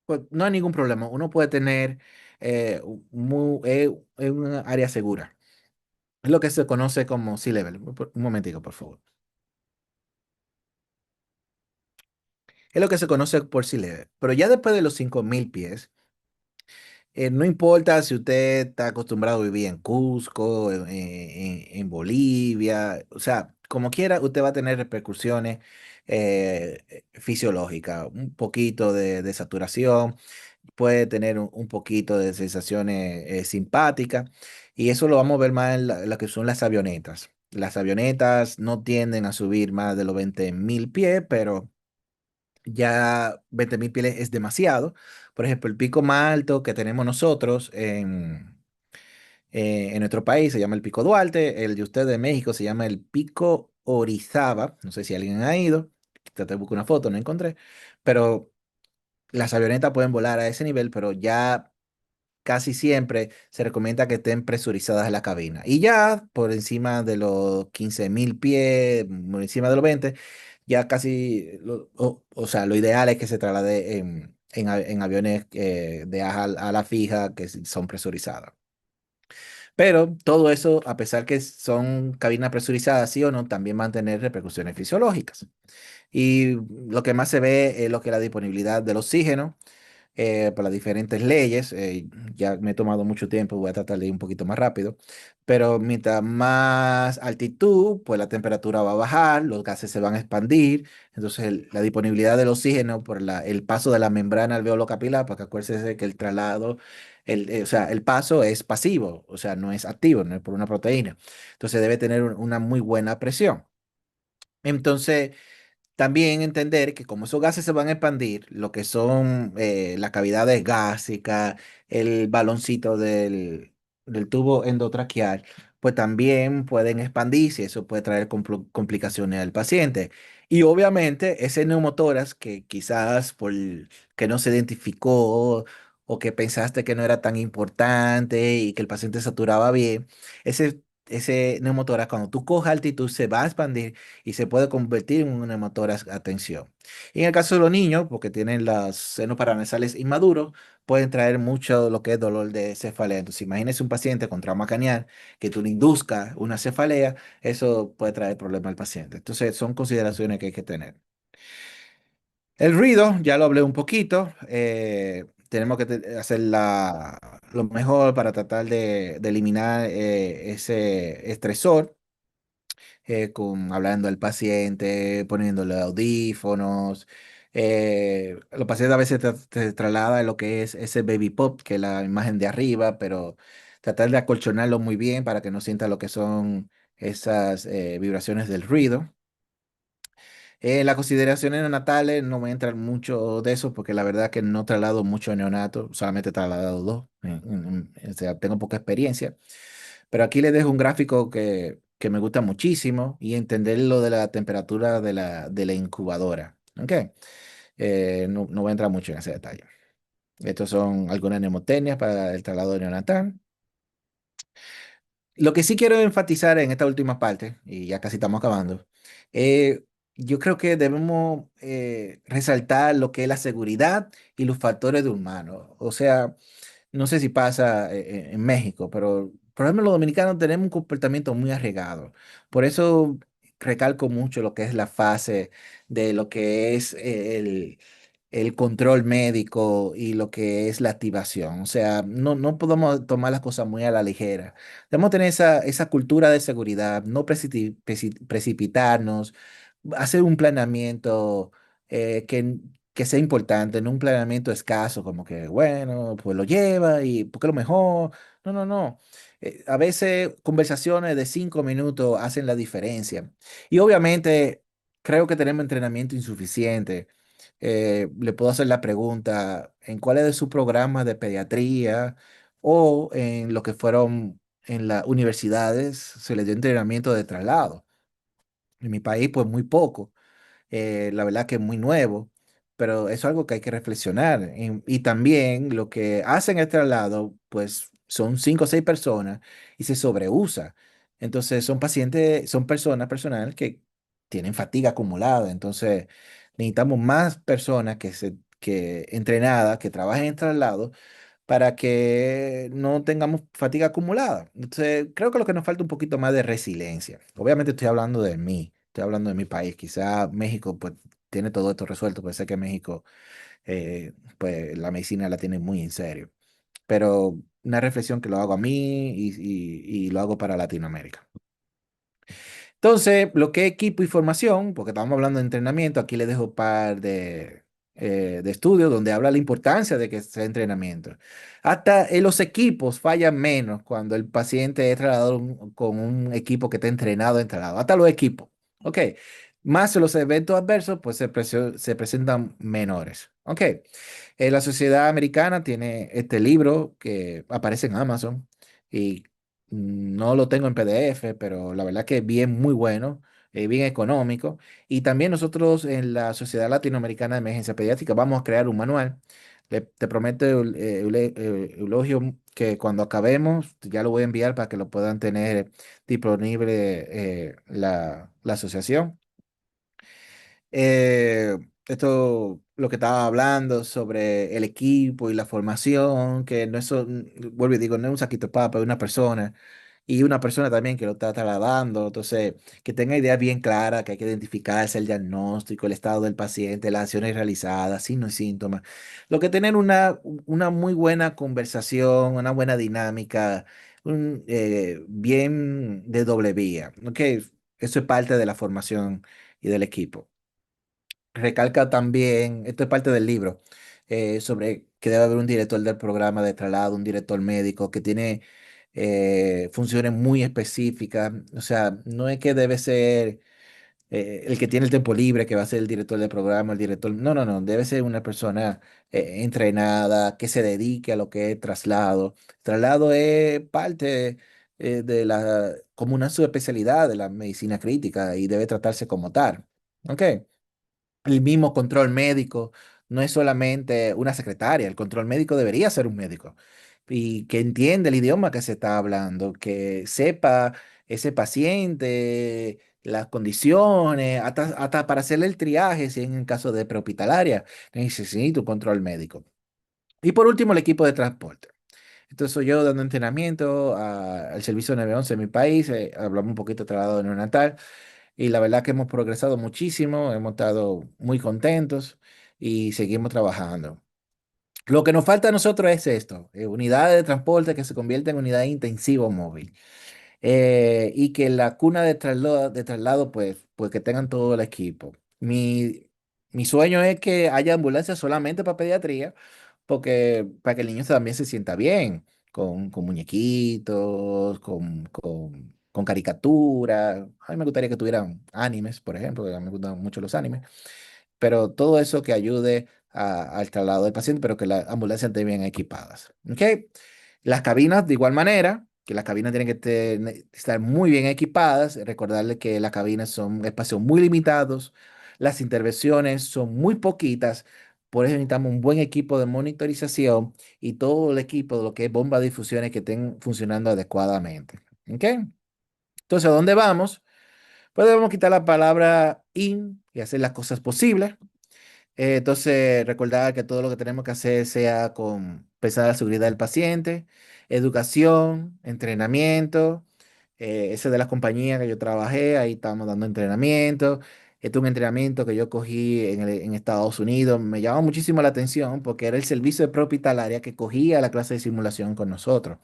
pues no hay ningún problema. Uno puede tener una área segura. Es lo que se conoce como sea level. Un momentico, por favor. Es lo que se conoce por sea level. Pero ya después de los 5.000 pies, no importa si usted está acostumbrado a vivir en Cusco, en Bolivia, o sea, como quiera, usted va a tener repercusiones fisiológicas, un poquito de saturación, puede tener un poquito de sensaciones simpáticas, y eso lo vamos a ver más en lo que son las avionetas. Las avionetas no tienden a subir más de los 20.000 pies, pero ya 20.000 pies es demasiado. Por ejemplo, el pico más alto que tenemos nosotros en nuestro país se llama el Pico Duarte, el de usted de México se llama el Pico Orizaba, no sé si alguien ha ido, traté de buscar una foto, no encontré, pero las avionetas pueden volar a ese nivel, pero ya casi siempre se recomienda que estén presurizadas en la cabina. Y ya por encima de los 15.000 pies, por encima de los 20, ya casi, o sea, lo ideal es que se traslade en aviones de ala fija que son presurizadas. Pero todo eso, a pesar que son cabinas presurizadas, sí o no, también van a tener repercusiones fisiológicas. Y lo que más se ve es lo que es la disponibilidad del oxígeno por las diferentes leyes. Ya me he tomado mucho tiempo, voy a tratar de ir un poquito más rápido. Pero mientras más altitud, pues la temperatura va a bajar, los gases se van a expandir. Entonces, la disponibilidad del oxígeno por el paso de la membrana alveolo capilar, porque acuérdense que el traslado, o sea, el paso es pasivo, o sea, no es activo, no es por una proteína. Entonces, debe tener una muy buena presión. Entonces, también entender que como esos gases se van a expandir, lo que son las cavidades gástricas, el baloncito del tubo endotraqueal, pues también pueden expandirse y eso puede traer complicaciones al paciente. Y obviamente ese neumotórax que quizás por que no se identificó o que pensaste que no era tan importante y que el paciente saturaba bien, ese neumotórax cuando tú cojas altitud se va a expandir y se puede convertir en un hematórax a tensión. Y en el caso de los niños, porque tienen los senos paranasales inmaduros, pueden traer mucho lo que es dolor de cefalea. Entonces, imagínese un paciente con trauma craneal que tú le induzcas una cefalea, eso puede traer problemas al paciente. Entonces, son consideraciones que hay que tener. El ruido, ya lo hablé un poquito. Tenemos que hacer lo mejor para tratar de eliminar ese estresor hablando al paciente, poniéndole audífonos. Los pacientes a veces te trasladan lo que es ese baby pop, que es la imagen de arriba, pero tratar de acolchonarlo muy bien para que no sienta lo que son esas vibraciones del ruido. Las consideraciones neonatales no voy a entrar mucho de eso porque la verdad que no traslado mucho neonato, solamente he trasladado dos, o sea, tengo poca experiencia. Pero aquí les dejo un gráfico que me gusta muchísimo y entender lo de la temperatura de la incubadora. ¿Ok? No voy a entrar mucho en ese detalle. Estos son algunas mnemotecnias para el traslado neonatal. Lo que sí quiero enfatizar en esta última parte, y ya casi estamos acabando, eh, yo creo que debemos resaltar lo que es la seguridad y los factores de humano. O sea, no sé si pasa en México, pero por ejemplo los dominicanos tenemos un comportamiento muy arriesgado. Por eso recalco mucho lo que es la fase de lo que es el control médico y lo que es la activación. O sea, no podemos tomar las cosas muy a la ligera. Debemos tener esa cultura de seguridad, no precipitarnos, hacer un planeamiento que sea importante, no un planeamiento escaso, como que, bueno, pues lo lleva y porque lo mejor. No, no, no. A veces conversaciones de 5 minutos hacen la diferencia. Y obviamente creo que tenemos entrenamiento insuficiente. Le puedo hacer la pregunta, ¿en cuáles de sus programas de pediatría o en lo que fueron en las universidades se les dio entrenamiento de traslado? En mi país, pues muy poco. La verdad que es muy nuevo, pero eso es algo que hay que reflexionar. Y también lo que hacen el traslado, pues son 5 o 6 personas y se sobreusa. Entonces son pacientes, son personas personal que tienen fatiga acumulada. Entonces necesitamos más personas que entrenadas, que trabajen en traslado para que no tengamos fatiga acumulada. Entonces, creo que lo que nos falta un poquito más de resiliencia. Obviamente estoy hablando de mí, estoy hablando de mi país. Quizá México pues tiene todo esto resuelto, pues sé que México pues la medicina la tiene muy en serio. Pero una reflexión que lo hago a mí y lo hago para Latinoamérica. Entonces, lo que es equipo y formación, porque estamos hablando de entrenamiento, aquí les dejo un par de estudios donde habla la importancia de que sea entrenamiento. Hasta en los equipos fallan menos cuando el paciente es tratado con un equipo que está entrenado. Hasta los equipos. Ok. Más los eventos adversos, pues se presentan menores. Ok. La sociedad americana tiene este libro que aparece en Amazon y no lo tengo en PDF, pero la verdad que es bien, muy bueno, bien económico. Y también nosotros en la Sociedad Latinoamericana de Emergencia Pediátrica vamos a crear un manual. Te prometo, Eulogio, que cuando acabemos ya lo voy a enviar para que lo puedan tener disponible la asociación. Esto, lo que estaba hablando sobre el equipo y la formación, que no es, vuelvo y digo, no es un saquito de papa, es una persona y una persona también que lo está trasladando. Entonces, que tenga ideas bien claras, que hay que identificarse el diagnóstico, el estado del paciente, las acciones realizadas, signos y síntomas. Lo que tener una muy buena conversación, una buena dinámica, bien de doble vía. ¿Ok? Eso es parte de la formación y del equipo. Recalca también, esto es parte del libro, sobre que debe haber un director del programa de traslado, un director médico que tiene funciones muy específicas. O sea, no es que debe ser el que tiene el tiempo libre, que va a ser el director del programa, el director. No, no, no, debe ser una persona entrenada, que se dedique a lo que es traslado. Traslado es parte como una subespecialidad de la medicina crítica y debe tratarse como tal. ¿Ok? El mismo control médico no es solamente una secretaria, el control médico debería ser un médico y que entienda el idioma que se está hablando, que sepa ese paciente, las condiciones, hasta para hacerle el triaje si en el caso de prehospitalaria necesito un control médico. Y por último, el equipo de transporte. Entonces, soy yo dando entrenamiento al servicio 911 en mi país, hablamos un poquito de traslado neonatal. Y la verdad que hemos progresado muchísimo, hemos estado muy contentos y seguimos trabajando. Lo que nos falta a nosotros es esto, unidades de transporte que se convierten en unidad intensivo móvil y que la cuna de traslado pues que tengan todo el equipo. Mi sueño es que haya ambulancias solamente para pediatría, porque para que el niño también se sienta bien, con muñequitos, con caricaturas. A mí me gustaría que tuvieran animes, por ejemplo, que a mí me gustan mucho los animes, pero todo eso que ayude al traslado del paciente, pero que las ambulancias estén bien equipadas. ¿Ok? Las cabinas, de igual manera, que las cabinas tienen que estar muy bien equipadas. Recordarle que las cabinas son espacios muy limitados, las intervenciones son muy poquitas, por eso necesitamos un buen equipo de monitorización y todo el equipo de lo que es bomba de difusiones que estén funcionando adecuadamente. ¿Ok? Entonces, ¿a dónde vamos? Pues debemos quitar la palabra in y hacer las cosas posibles. Entonces, recordar que todo lo que tenemos que hacer sea con pensar la seguridad del paciente, educación, entrenamiento. Ese de las compañías que yo trabajé, ahí estábamos dando entrenamiento. Este es un entrenamiento que yo cogí en Estados Unidos. Me llamó muchísimo la atención porque era el servicio de propietaria que cogía la clase de simulación con nosotros.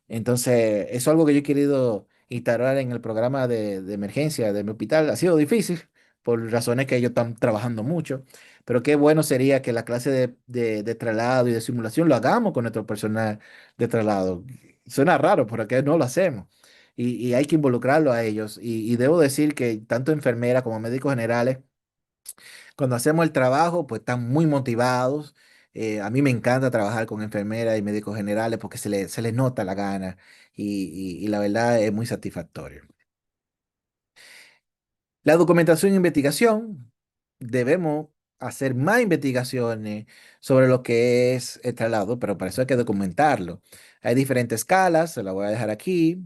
Entonces, eso es algo que yo he querido instaurar en el programa de emergencia de mi hospital. Ha sido difícil por razones que ellos están trabajando mucho, pero qué bueno sería que la clase de traslado y de simulación lo hagamos con nuestro personal de traslado. Suena raro, pero que no lo hacemos. Y hay que involucrarlo a ellos. Y debo decir que tanto enfermeras como médicos generales cuando hacemos el trabajo, pues están muy motivados. A mí me encanta trabajar con enfermeras y médicos generales porque se les nota la gana y la verdad es muy satisfactorio. La documentación e investigación, debemos hacer más investigaciones sobre lo que es el traslado, pero para eso hay que documentarlo. Hay diferentes escalas, se la voy a dejar aquí,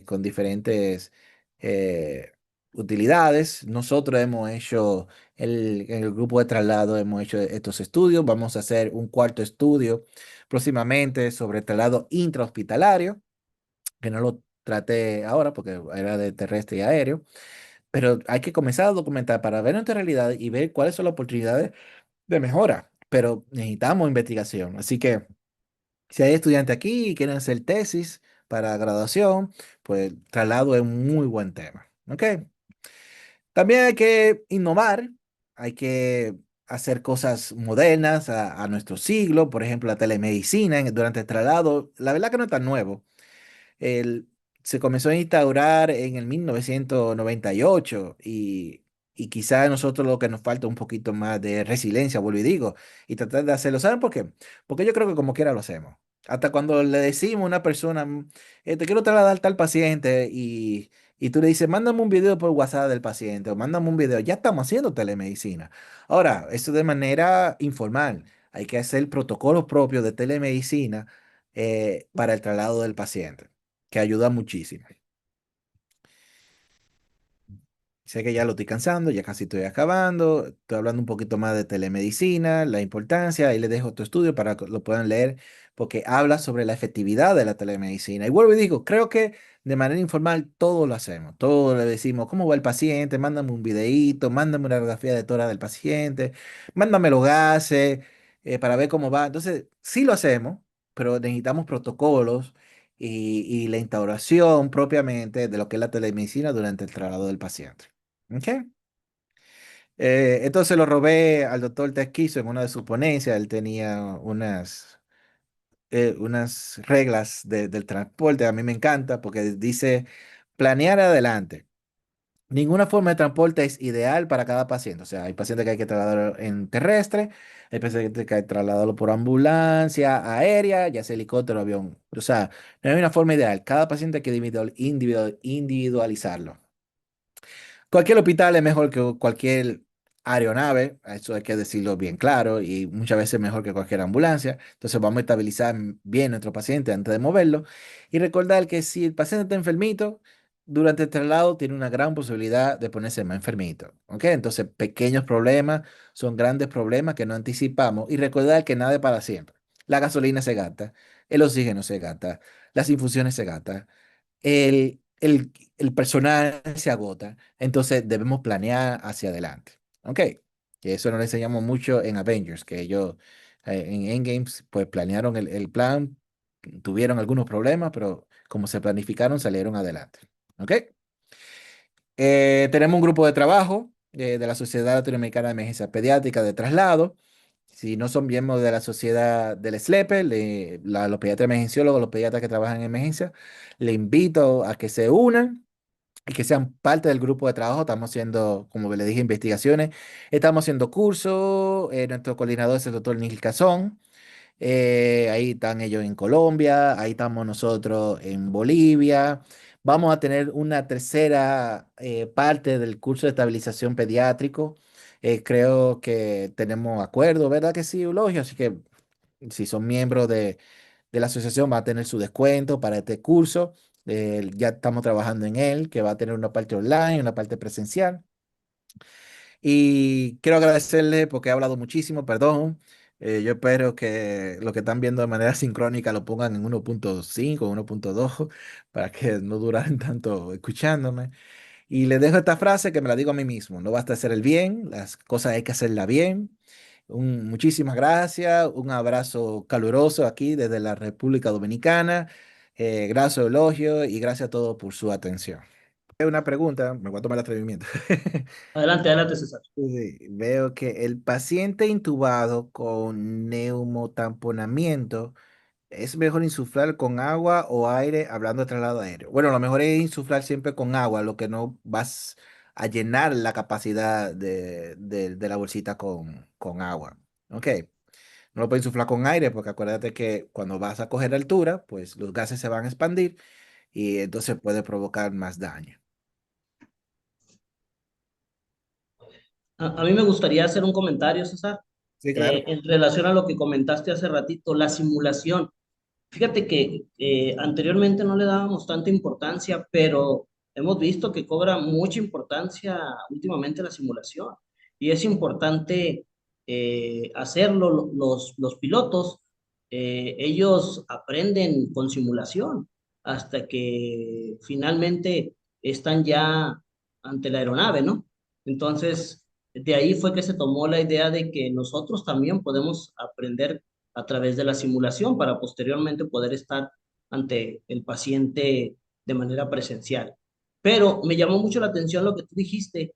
con diferentes eh, utilidades. Nosotros hemos hecho, en el grupo de traslado, hemos hecho estos estudios. Vamos a hacer un cuarto estudio próximamente sobre traslado intrahospitalario, que no lo traté ahora porque era de terrestre y aéreo. Pero hay que comenzar a documentar para ver nuestra realidad y ver cuáles son las oportunidades de mejora. Pero necesitamos investigación. Así que si hay estudiantes aquí y quieren hacer tesis para graduación, pues traslado es un muy buen tema. ¿Ok? También hay que innovar, hay que hacer cosas modernas a nuestro siglo, por ejemplo, la telemedicina durante el traslado. La verdad que no es tan nuevo. El, Se comenzó a instaurar en el 1998 y Y quizá a nosotros lo que nos falta un poquito más de resiliencia, vuelvo y digo, y tratar de hacerlo. ¿Saben por qué? Porque yo creo que como quiera lo hacemos. Hasta cuando le decimos a una persona, te quiero trasladar tal paciente y tú le dices, mándame un video por WhatsApp del paciente o mándame un video, ya estamos haciendo telemedicina. Ahora, esto de manera informal. Hay que hacer protocolos propios de telemedicina para el traslado del paciente, que ayuda muchísimo. Sé que ya lo estoy cansando, ya casi estoy acabando. Estoy hablando un poquito más de telemedicina, la importancia. Ahí les dejo tu estudio para que lo puedan leer, porque habla sobre la efectividad de la telemedicina. Y vuelvo y digo, creo que de manera informal todo lo hacemos. Todo le decimos, ¿cómo va el paciente? Mándame un videíto, mándame una radiografía de tora del paciente, mándame los gases para ver cómo va. Entonces, sí lo hacemos, pero necesitamos protocolos y la instauración propiamente de lo que es la telemedicina durante el traslado del paciente. ¿Ok? Entonces lo robé al doctor Tesquizo en una de sus ponencias. Él tenía unas reglas del transporte. A mí me encanta porque dice planear adelante. Ninguna forma de transporte es ideal para cada paciente. O sea, hay pacientes que hay que trasladarlo en terrestre, hay pacientes que hay que trasladarlo por ambulancia aérea, ya sea helicóptero o avión. O sea, no hay una forma ideal. Cada paciente hay que individualizarlo. Cualquier hospital es mejor que cualquier aeronave, eso hay que decirlo bien claro, y muchas veces mejor que cualquier ambulancia. Entonces vamos a estabilizar bien nuestro paciente antes de moverlo y recordar que si el paciente está enfermito, durante el traslado tiene una gran posibilidad de ponerse más enfermito. ¿Ok? Entonces pequeños problemas son grandes problemas que no anticipamos y recordar que nada es para siempre. La gasolina se gasta, el oxígeno se gasta, las infusiones se gastan, el personal se agota, entonces debemos planear hacia adelante. ¿Ok? Que eso nos lo enseñamos mucho en Avengers, que ellos en Endgames pues planearon el plan, tuvieron algunos problemas, pero como se planificaron salieron adelante. ¿Ok? Tenemos un grupo de trabajo de la Sociedad Latinoamericana de Emergencia Pediátrica de Traslado. Si no son miembros de la sociedad del SLEPE, los pediatras emergenciólogos, los pediatras que trabajan en emergencia, le invito a que se unan y que sean parte del grupo de trabajo. Estamos haciendo, como le dije, investigaciones. Estamos haciendo cursos. Nuestro coordinador es el doctor Nil Cazón. Ahí están ellos en Colombia, ahí estamos nosotros en Bolivia. Vamos a tener una tercera parte del curso de estabilización pediátrico. Creo que tenemos acuerdo, ¿verdad que sí, Eulogio? Así que si son miembros de la asociación, va a tener su descuento para este curso. Ya estamos trabajando en él, que va a tener una parte online, una parte presencial. Y quiero agradecerle porque he hablado muchísimo, perdón. Yo espero que lo que están viendo de manera sincrónica lo pongan en 1.5 o 1.2 para que no duren tanto escuchándome. Y les dejo esta frase que me la digo a mí mismo. No basta hacer el bien, las cosas hay que hacerla bien. Muchísimas gracias, un abrazo caluroso aquí desde la República Dominicana. Gracias, Elogio, y gracias a todos por su atención. Una pregunta, me voy a tomar el atrevimiento. Adelante, adelante, César. Sí, veo que el paciente intubado con neumotamponamiento es mejor insuflar con agua o aire hablando de traslado aéreo. Bueno, lo mejor es insuflar siempre con agua, lo que no vas a llenar la capacidad de la bolsita con agua. Ok, no lo puedes insuflar con aire porque acuérdate que cuando vas a coger altura, pues los gases se van a expandir y entonces puede provocar más daño. A mí me gustaría hacer un comentario, César, Sí, claro. en relación a lo que comentaste hace ratito, la simulación. Fíjate que anteriormente no le dábamos tanta importancia, pero hemos visto que cobra mucha importancia últimamente la simulación. Y es importante hacerlo. Los pilotos, ellos aprenden con simulación hasta que finalmente están ya ante la aeronave, ¿no? Entonces, de ahí fue que se tomó la idea de que nosotros también podemos aprender a través de la simulación para posteriormente poder estar ante el paciente de manera presencial. Pero me llamó mucho la atención lo que tú dijiste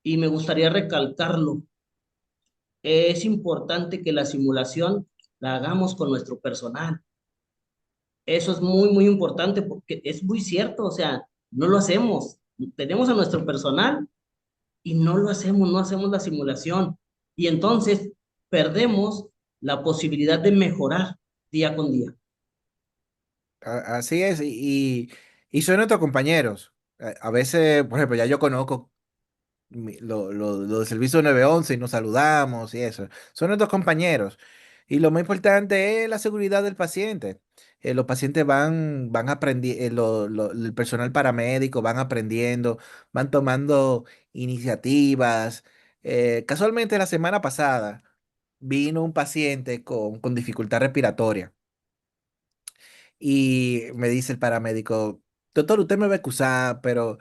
y me gustaría recalcarlo. Es importante que la simulación la hagamos con nuestro personal. Eso es muy, muy importante porque es muy cierto, o sea, no lo hacemos. Tenemos a nuestro personal y no lo hacemos, no hacemos la simulación. Y entonces perdemos la posibilidad de mejorar día con día. Así es, y son nuestros compañeros. A veces, por ejemplo, ya yo conozco lo del servicio 911 y nos saludamos y eso. Son nuestros compañeros. Y lo más importante es la seguridad del paciente. Los pacientes van aprendiendo, el personal paramédico van aprendiendo, van tomando iniciativas. Casualmente la semana pasada vino un paciente con dificultad respiratoria y me dice el paramédico, doctor, usted me va a excusar, pero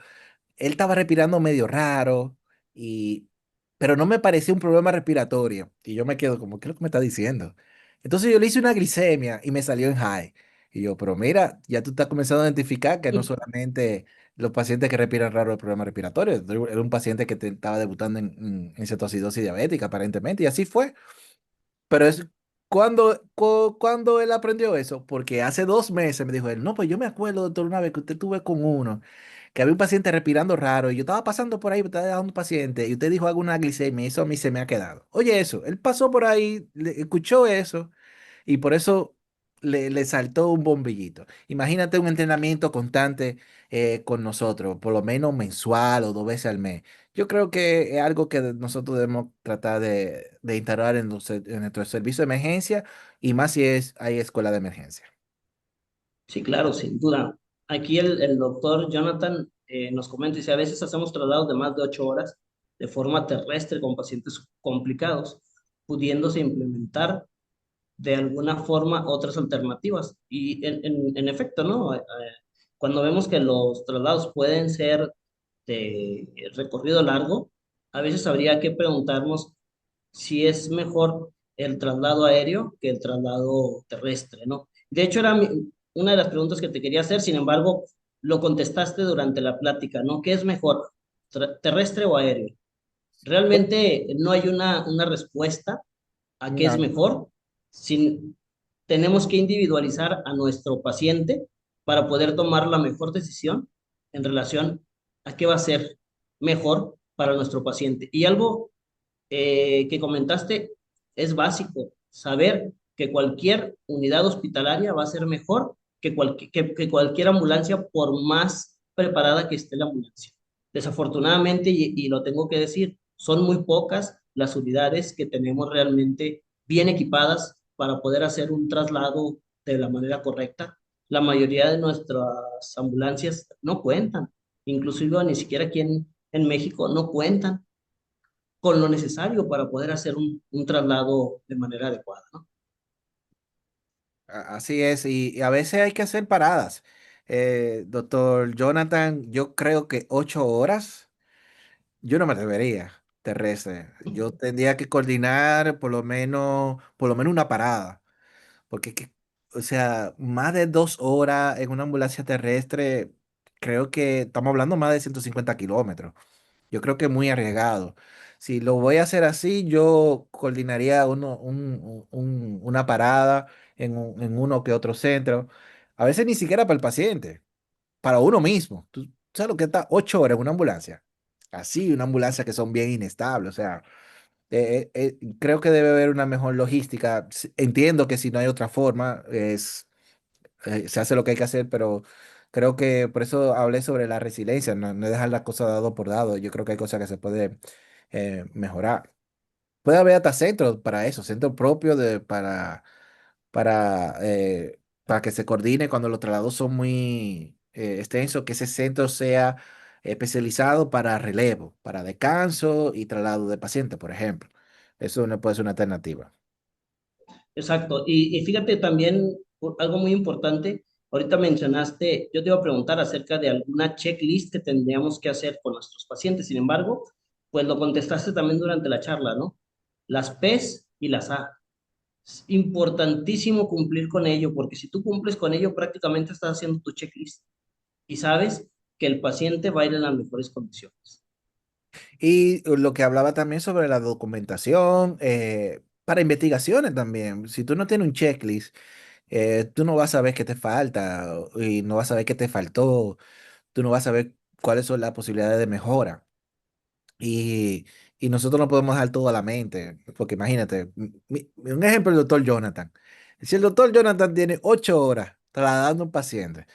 él estaba respirando medio raro, y, pero no me parecía un problema respiratorio. Y yo me quedo como, ¿qué es lo que me está diciendo? Entonces yo le hice una glicemia y me salió en high. Y yo, pero mira, ya tú estás comenzando a identificar que no solamente los pacientes que respiran raro el problema respiratorio, era un paciente que estaba debutando en cetoacidosis diabética aparentemente, y así fue. Pero es cuando él aprendió eso, porque hace 2 meses me dijo él, no, pues yo me acuerdo, doctor, una vez que usted tuve con uno, que había un paciente respirando raro, y yo estaba pasando por ahí, estaba dejando un paciente, y usted dijo alguna glicemia, y eso a mí se me ha quedado. Oye, eso, él pasó por ahí, escuchó eso, y por eso le saltó un bombillito. Imagínate un entrenamiento constante con nosotros, por lo menos mensual o 2 veces al mes. Yo creo que es algo que nosotros debemos tratar de integrar en nuestro servicio de emergencia, y más si hay escuela de emergencia. Sí, claro, sin duda. Aquí el doctor Jonathan nos comenta, dice, a veces hacemos traslados de más de 8 horas de forma terrestre con pacientes complicados, pudiéndose implementar de alguna forma otras alternativas. Y en efecto, ¿no? Cuando vemos que los traslados pueden ser de recorrido largo, a veces habría que preguntarnos si es mejor el traslado aéreo que el traslado terrestre, ¿no? De hecho, era una de las preguntas que te quería hacer, sin embargo, lo contestaste durante la plática, ¿no? ¿Qué es mejor, terrestre o aéreo? Realmente no hay una respuesta a qué es No. mejor, sin, tenemos que individualizar a nuestro paciente para poder tomar la mejor decisión en relación a qué va a ser mejor para nuestro paciente. Y algo que comentaste es básico, saber que cualquier unidad hospitalaria va a ser mejor que cualquier ambulancia por más preparada que esté la ambulancia. Desafortunadamente, y lo tengo que decir, son muy pocas las unidades que tenemos realmente bien equipadas para poder hacer un traslado de la manera correcta. La mayoría de nuestras ambulancias no cuentan, inclusive ni siquiera aquí en México no cuentan con lo necesario para poder hacer un traslado de manera adecuada, ¿no? Así es, y a veces hay que hacer paradas. Doctor Jonathan, yo creo que 8 horas, yo no me atrevería terrestre. Yo tendría que coordinar por lo menos una parada, porque o sea, más de 2 horas en una ambulancia terrestre, creo que estamos hablando más de 150 kilómetros. Yo creo que es muy arriesgado. Si lo voy a hacer así, yo coordinaría una parada en uno que otro centro. A veces ni siquiera para el paciente, para uno mismo. ¿Tú sabes lo que está 8 horas en una ambulancia? Así, una ambulancia que son bien inestables. O sea, creo que debe haber una mejor logística. Entiendo que si no hay otra forma, se hace lo que hay que hacer, pero creo que por eso hablé sobre la resiliencia, no dejar las cosas dado por dado. Yo creo que hay cosas que se puede mejorar. Puede haber hasta centros para eso, centros propios para, eh, para que se coordine cuando los traslados son muy extensos, que ese centro sea especializado para relevo, para descanso y traslado de pacientes, por ejemplo. Eso no puede ser una alternativa. Exacto. Y fíjate también algo muy importante. Ahorita mencionaste, yo te iba a preguntar acerca de alguna checklist que tendríamos que hacer con nuestros pacientes. Sin embargo, pues lo contestaste también durante la charla, ¿no? Las P's y las A. Es importantísimo cumplir con ello, porque si tú cumples con ello, prácticamente estás haciendo tu checklist y sabes que el paciente va a ir en las mejores condiciones. Y lo que hablaba también sobre la documentación, para investigaciones también. Si tú no tienes un checklist, tú no vas a saber qué te falta y no vas a saber qué te faltó, tú no vas a saber cuáles son las posibilidades de mejora. Y, y nosotros no podemos dejar todo a la mente, porque imagínate, un ejemplo, el doctor Jonathan. Si el doctor Jonathan tiene 8 horas trasladando a un paciente,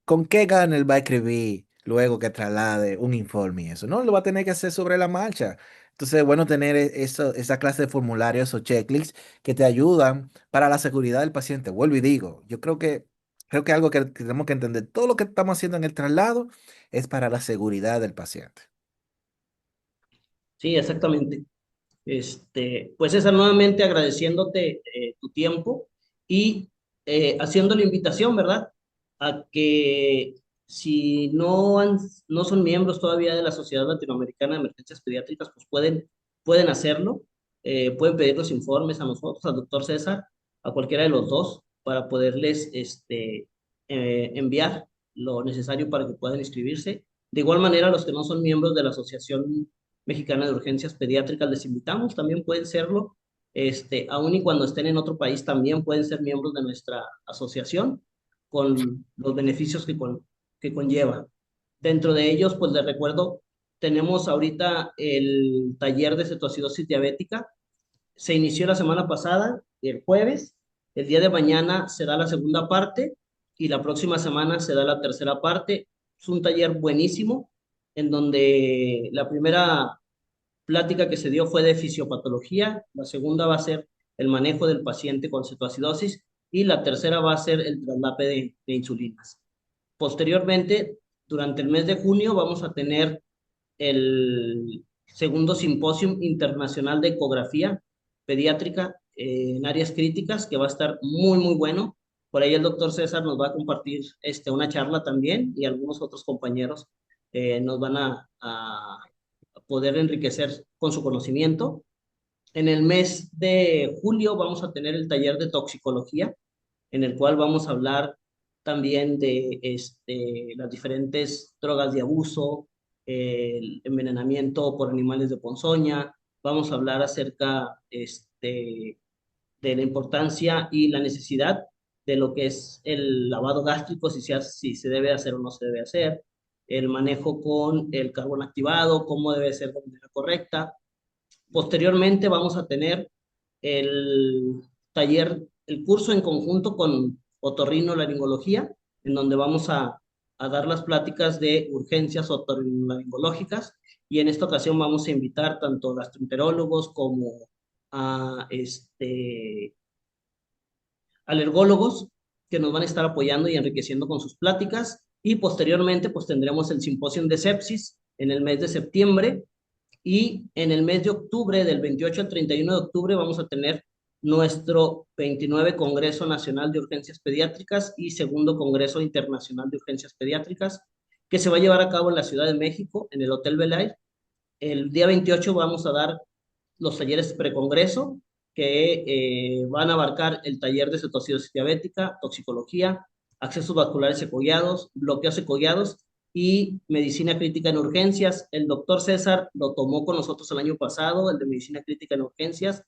¿con qué gana él va a escribir luego que traslade un informe y eso? No, lo va a tener que hacer sobre la marcha. Entonces, es bueno tener esa clase de formularios o checklists que te ayudan para la seguridad del paciente. Vuelvo y digo, yo creo que algo que tenemos que entender, todo lo que estamos haciendo en el traslado es para la seguridad del paciente. Sí, exactamente. Pues César, nuevamente agradeciéndote tu tiempo y haciendo la invitación, ¿verdad? A que si no son miembros todavía de la Sociedad Latinoamericana de Emergencias Pediátricas, pues pueden hacerlo. Pueden pedir los informes a nosotros, al doctor César, a cualquiera de los dos, para poderles enviar lo necesario para que puedan inscribirse. De igual manera, los que no son miembros de la Asociación Mexicana de Urgencias Pediátricas, les invitamos, también pueden serlo, aun y cuando estén en otro país, también pueden ser miembros de nuestra asociación con los beneficios que conlleva. Dentro de ellos, pues les recuerdo, tenemos ahorita el taller de cetoacidosis diabética, se inició la semana pasada, el jueves, el día de mañana se da la segunda parte y la próxima semana se da la tercera parte. Es un taller buenísimo en donde la primera plática que se dio fue de fisiopatología, la segunda va a ser el manejo del paciente con cetoacidosis y la tercera va a ser el traslado de insulinas. Posteriormente, durante el mes de junio vamos a tener el segundo simposio internacional de ecografía pediátrica en áreas críticas, que va a estar muy, muy bueno. Por ahí el doctor César nos va a compartir una charla también y algunos otros compañeros nos van a poder enriquecer con su conocimiento. En el mes de julio vamos a tener el taller de toxicología, en el cual vamos a hablar también de las diferentes drogas de abuso, el envenenamiento por animales de ponzoña. Vamos a hablar acerca de la importancia y la necesidad de lo que es el lavado gástrico, si se debe hacer o no se debe hacer, el manejo con el carbón activado, cómo debe ser de manera correcta. Posteriormente vamos a tener el taller, el curso en conjunto con otorrinolaringología, en donde vamos a dar las pláticas de urgencias otorrinolaringológicas, y en esta ocasión vamos a invitar tanto a gastroenterólogos como a alergólogos que nos van a estar apoyando y enriqueciendo con sus pláticas, y posteriormente pues tendremos el simposio de sepsis en el mes de septiembre, y en el mes de octubre, del 28 al 31 de octubre, vamos a tener nuestro 29 Congreso Nacional de Urgencias Pediátricas y segundo Congreso Internacional de Urgencias Pediátricas, que se va a llevar a cabo en la Ciudad de México, en el Hotel Belair. El día 28 vamos a dar los talleres precongreso, que van a abarcar el taller de cetoacidosis diabética, toxicología, accesos vasculares ecoguiados, bloqueos ecoguiados y medicina crítica en urgencias. El doctor César lo tomó con nosotros el año pasado, el de medicina crítica en urgencias,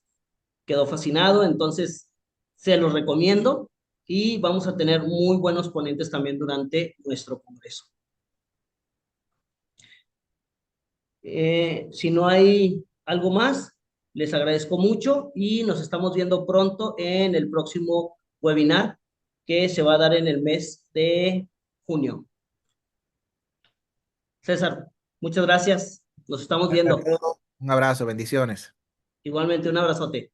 quedó fascinado, entonces se los recomiendo, y vamos a tener muy buenos ponentes también durante nuestro congreso. Si no hay algo más, les agradezco mucho y nos estamos viendo pronto en el próximo webinar que se va a dar en el mes de junio. César, muchas gracias. Nos estamos Hasta viendo. luego. Un abrazo, bendiciones. Igualmente, un abrazote.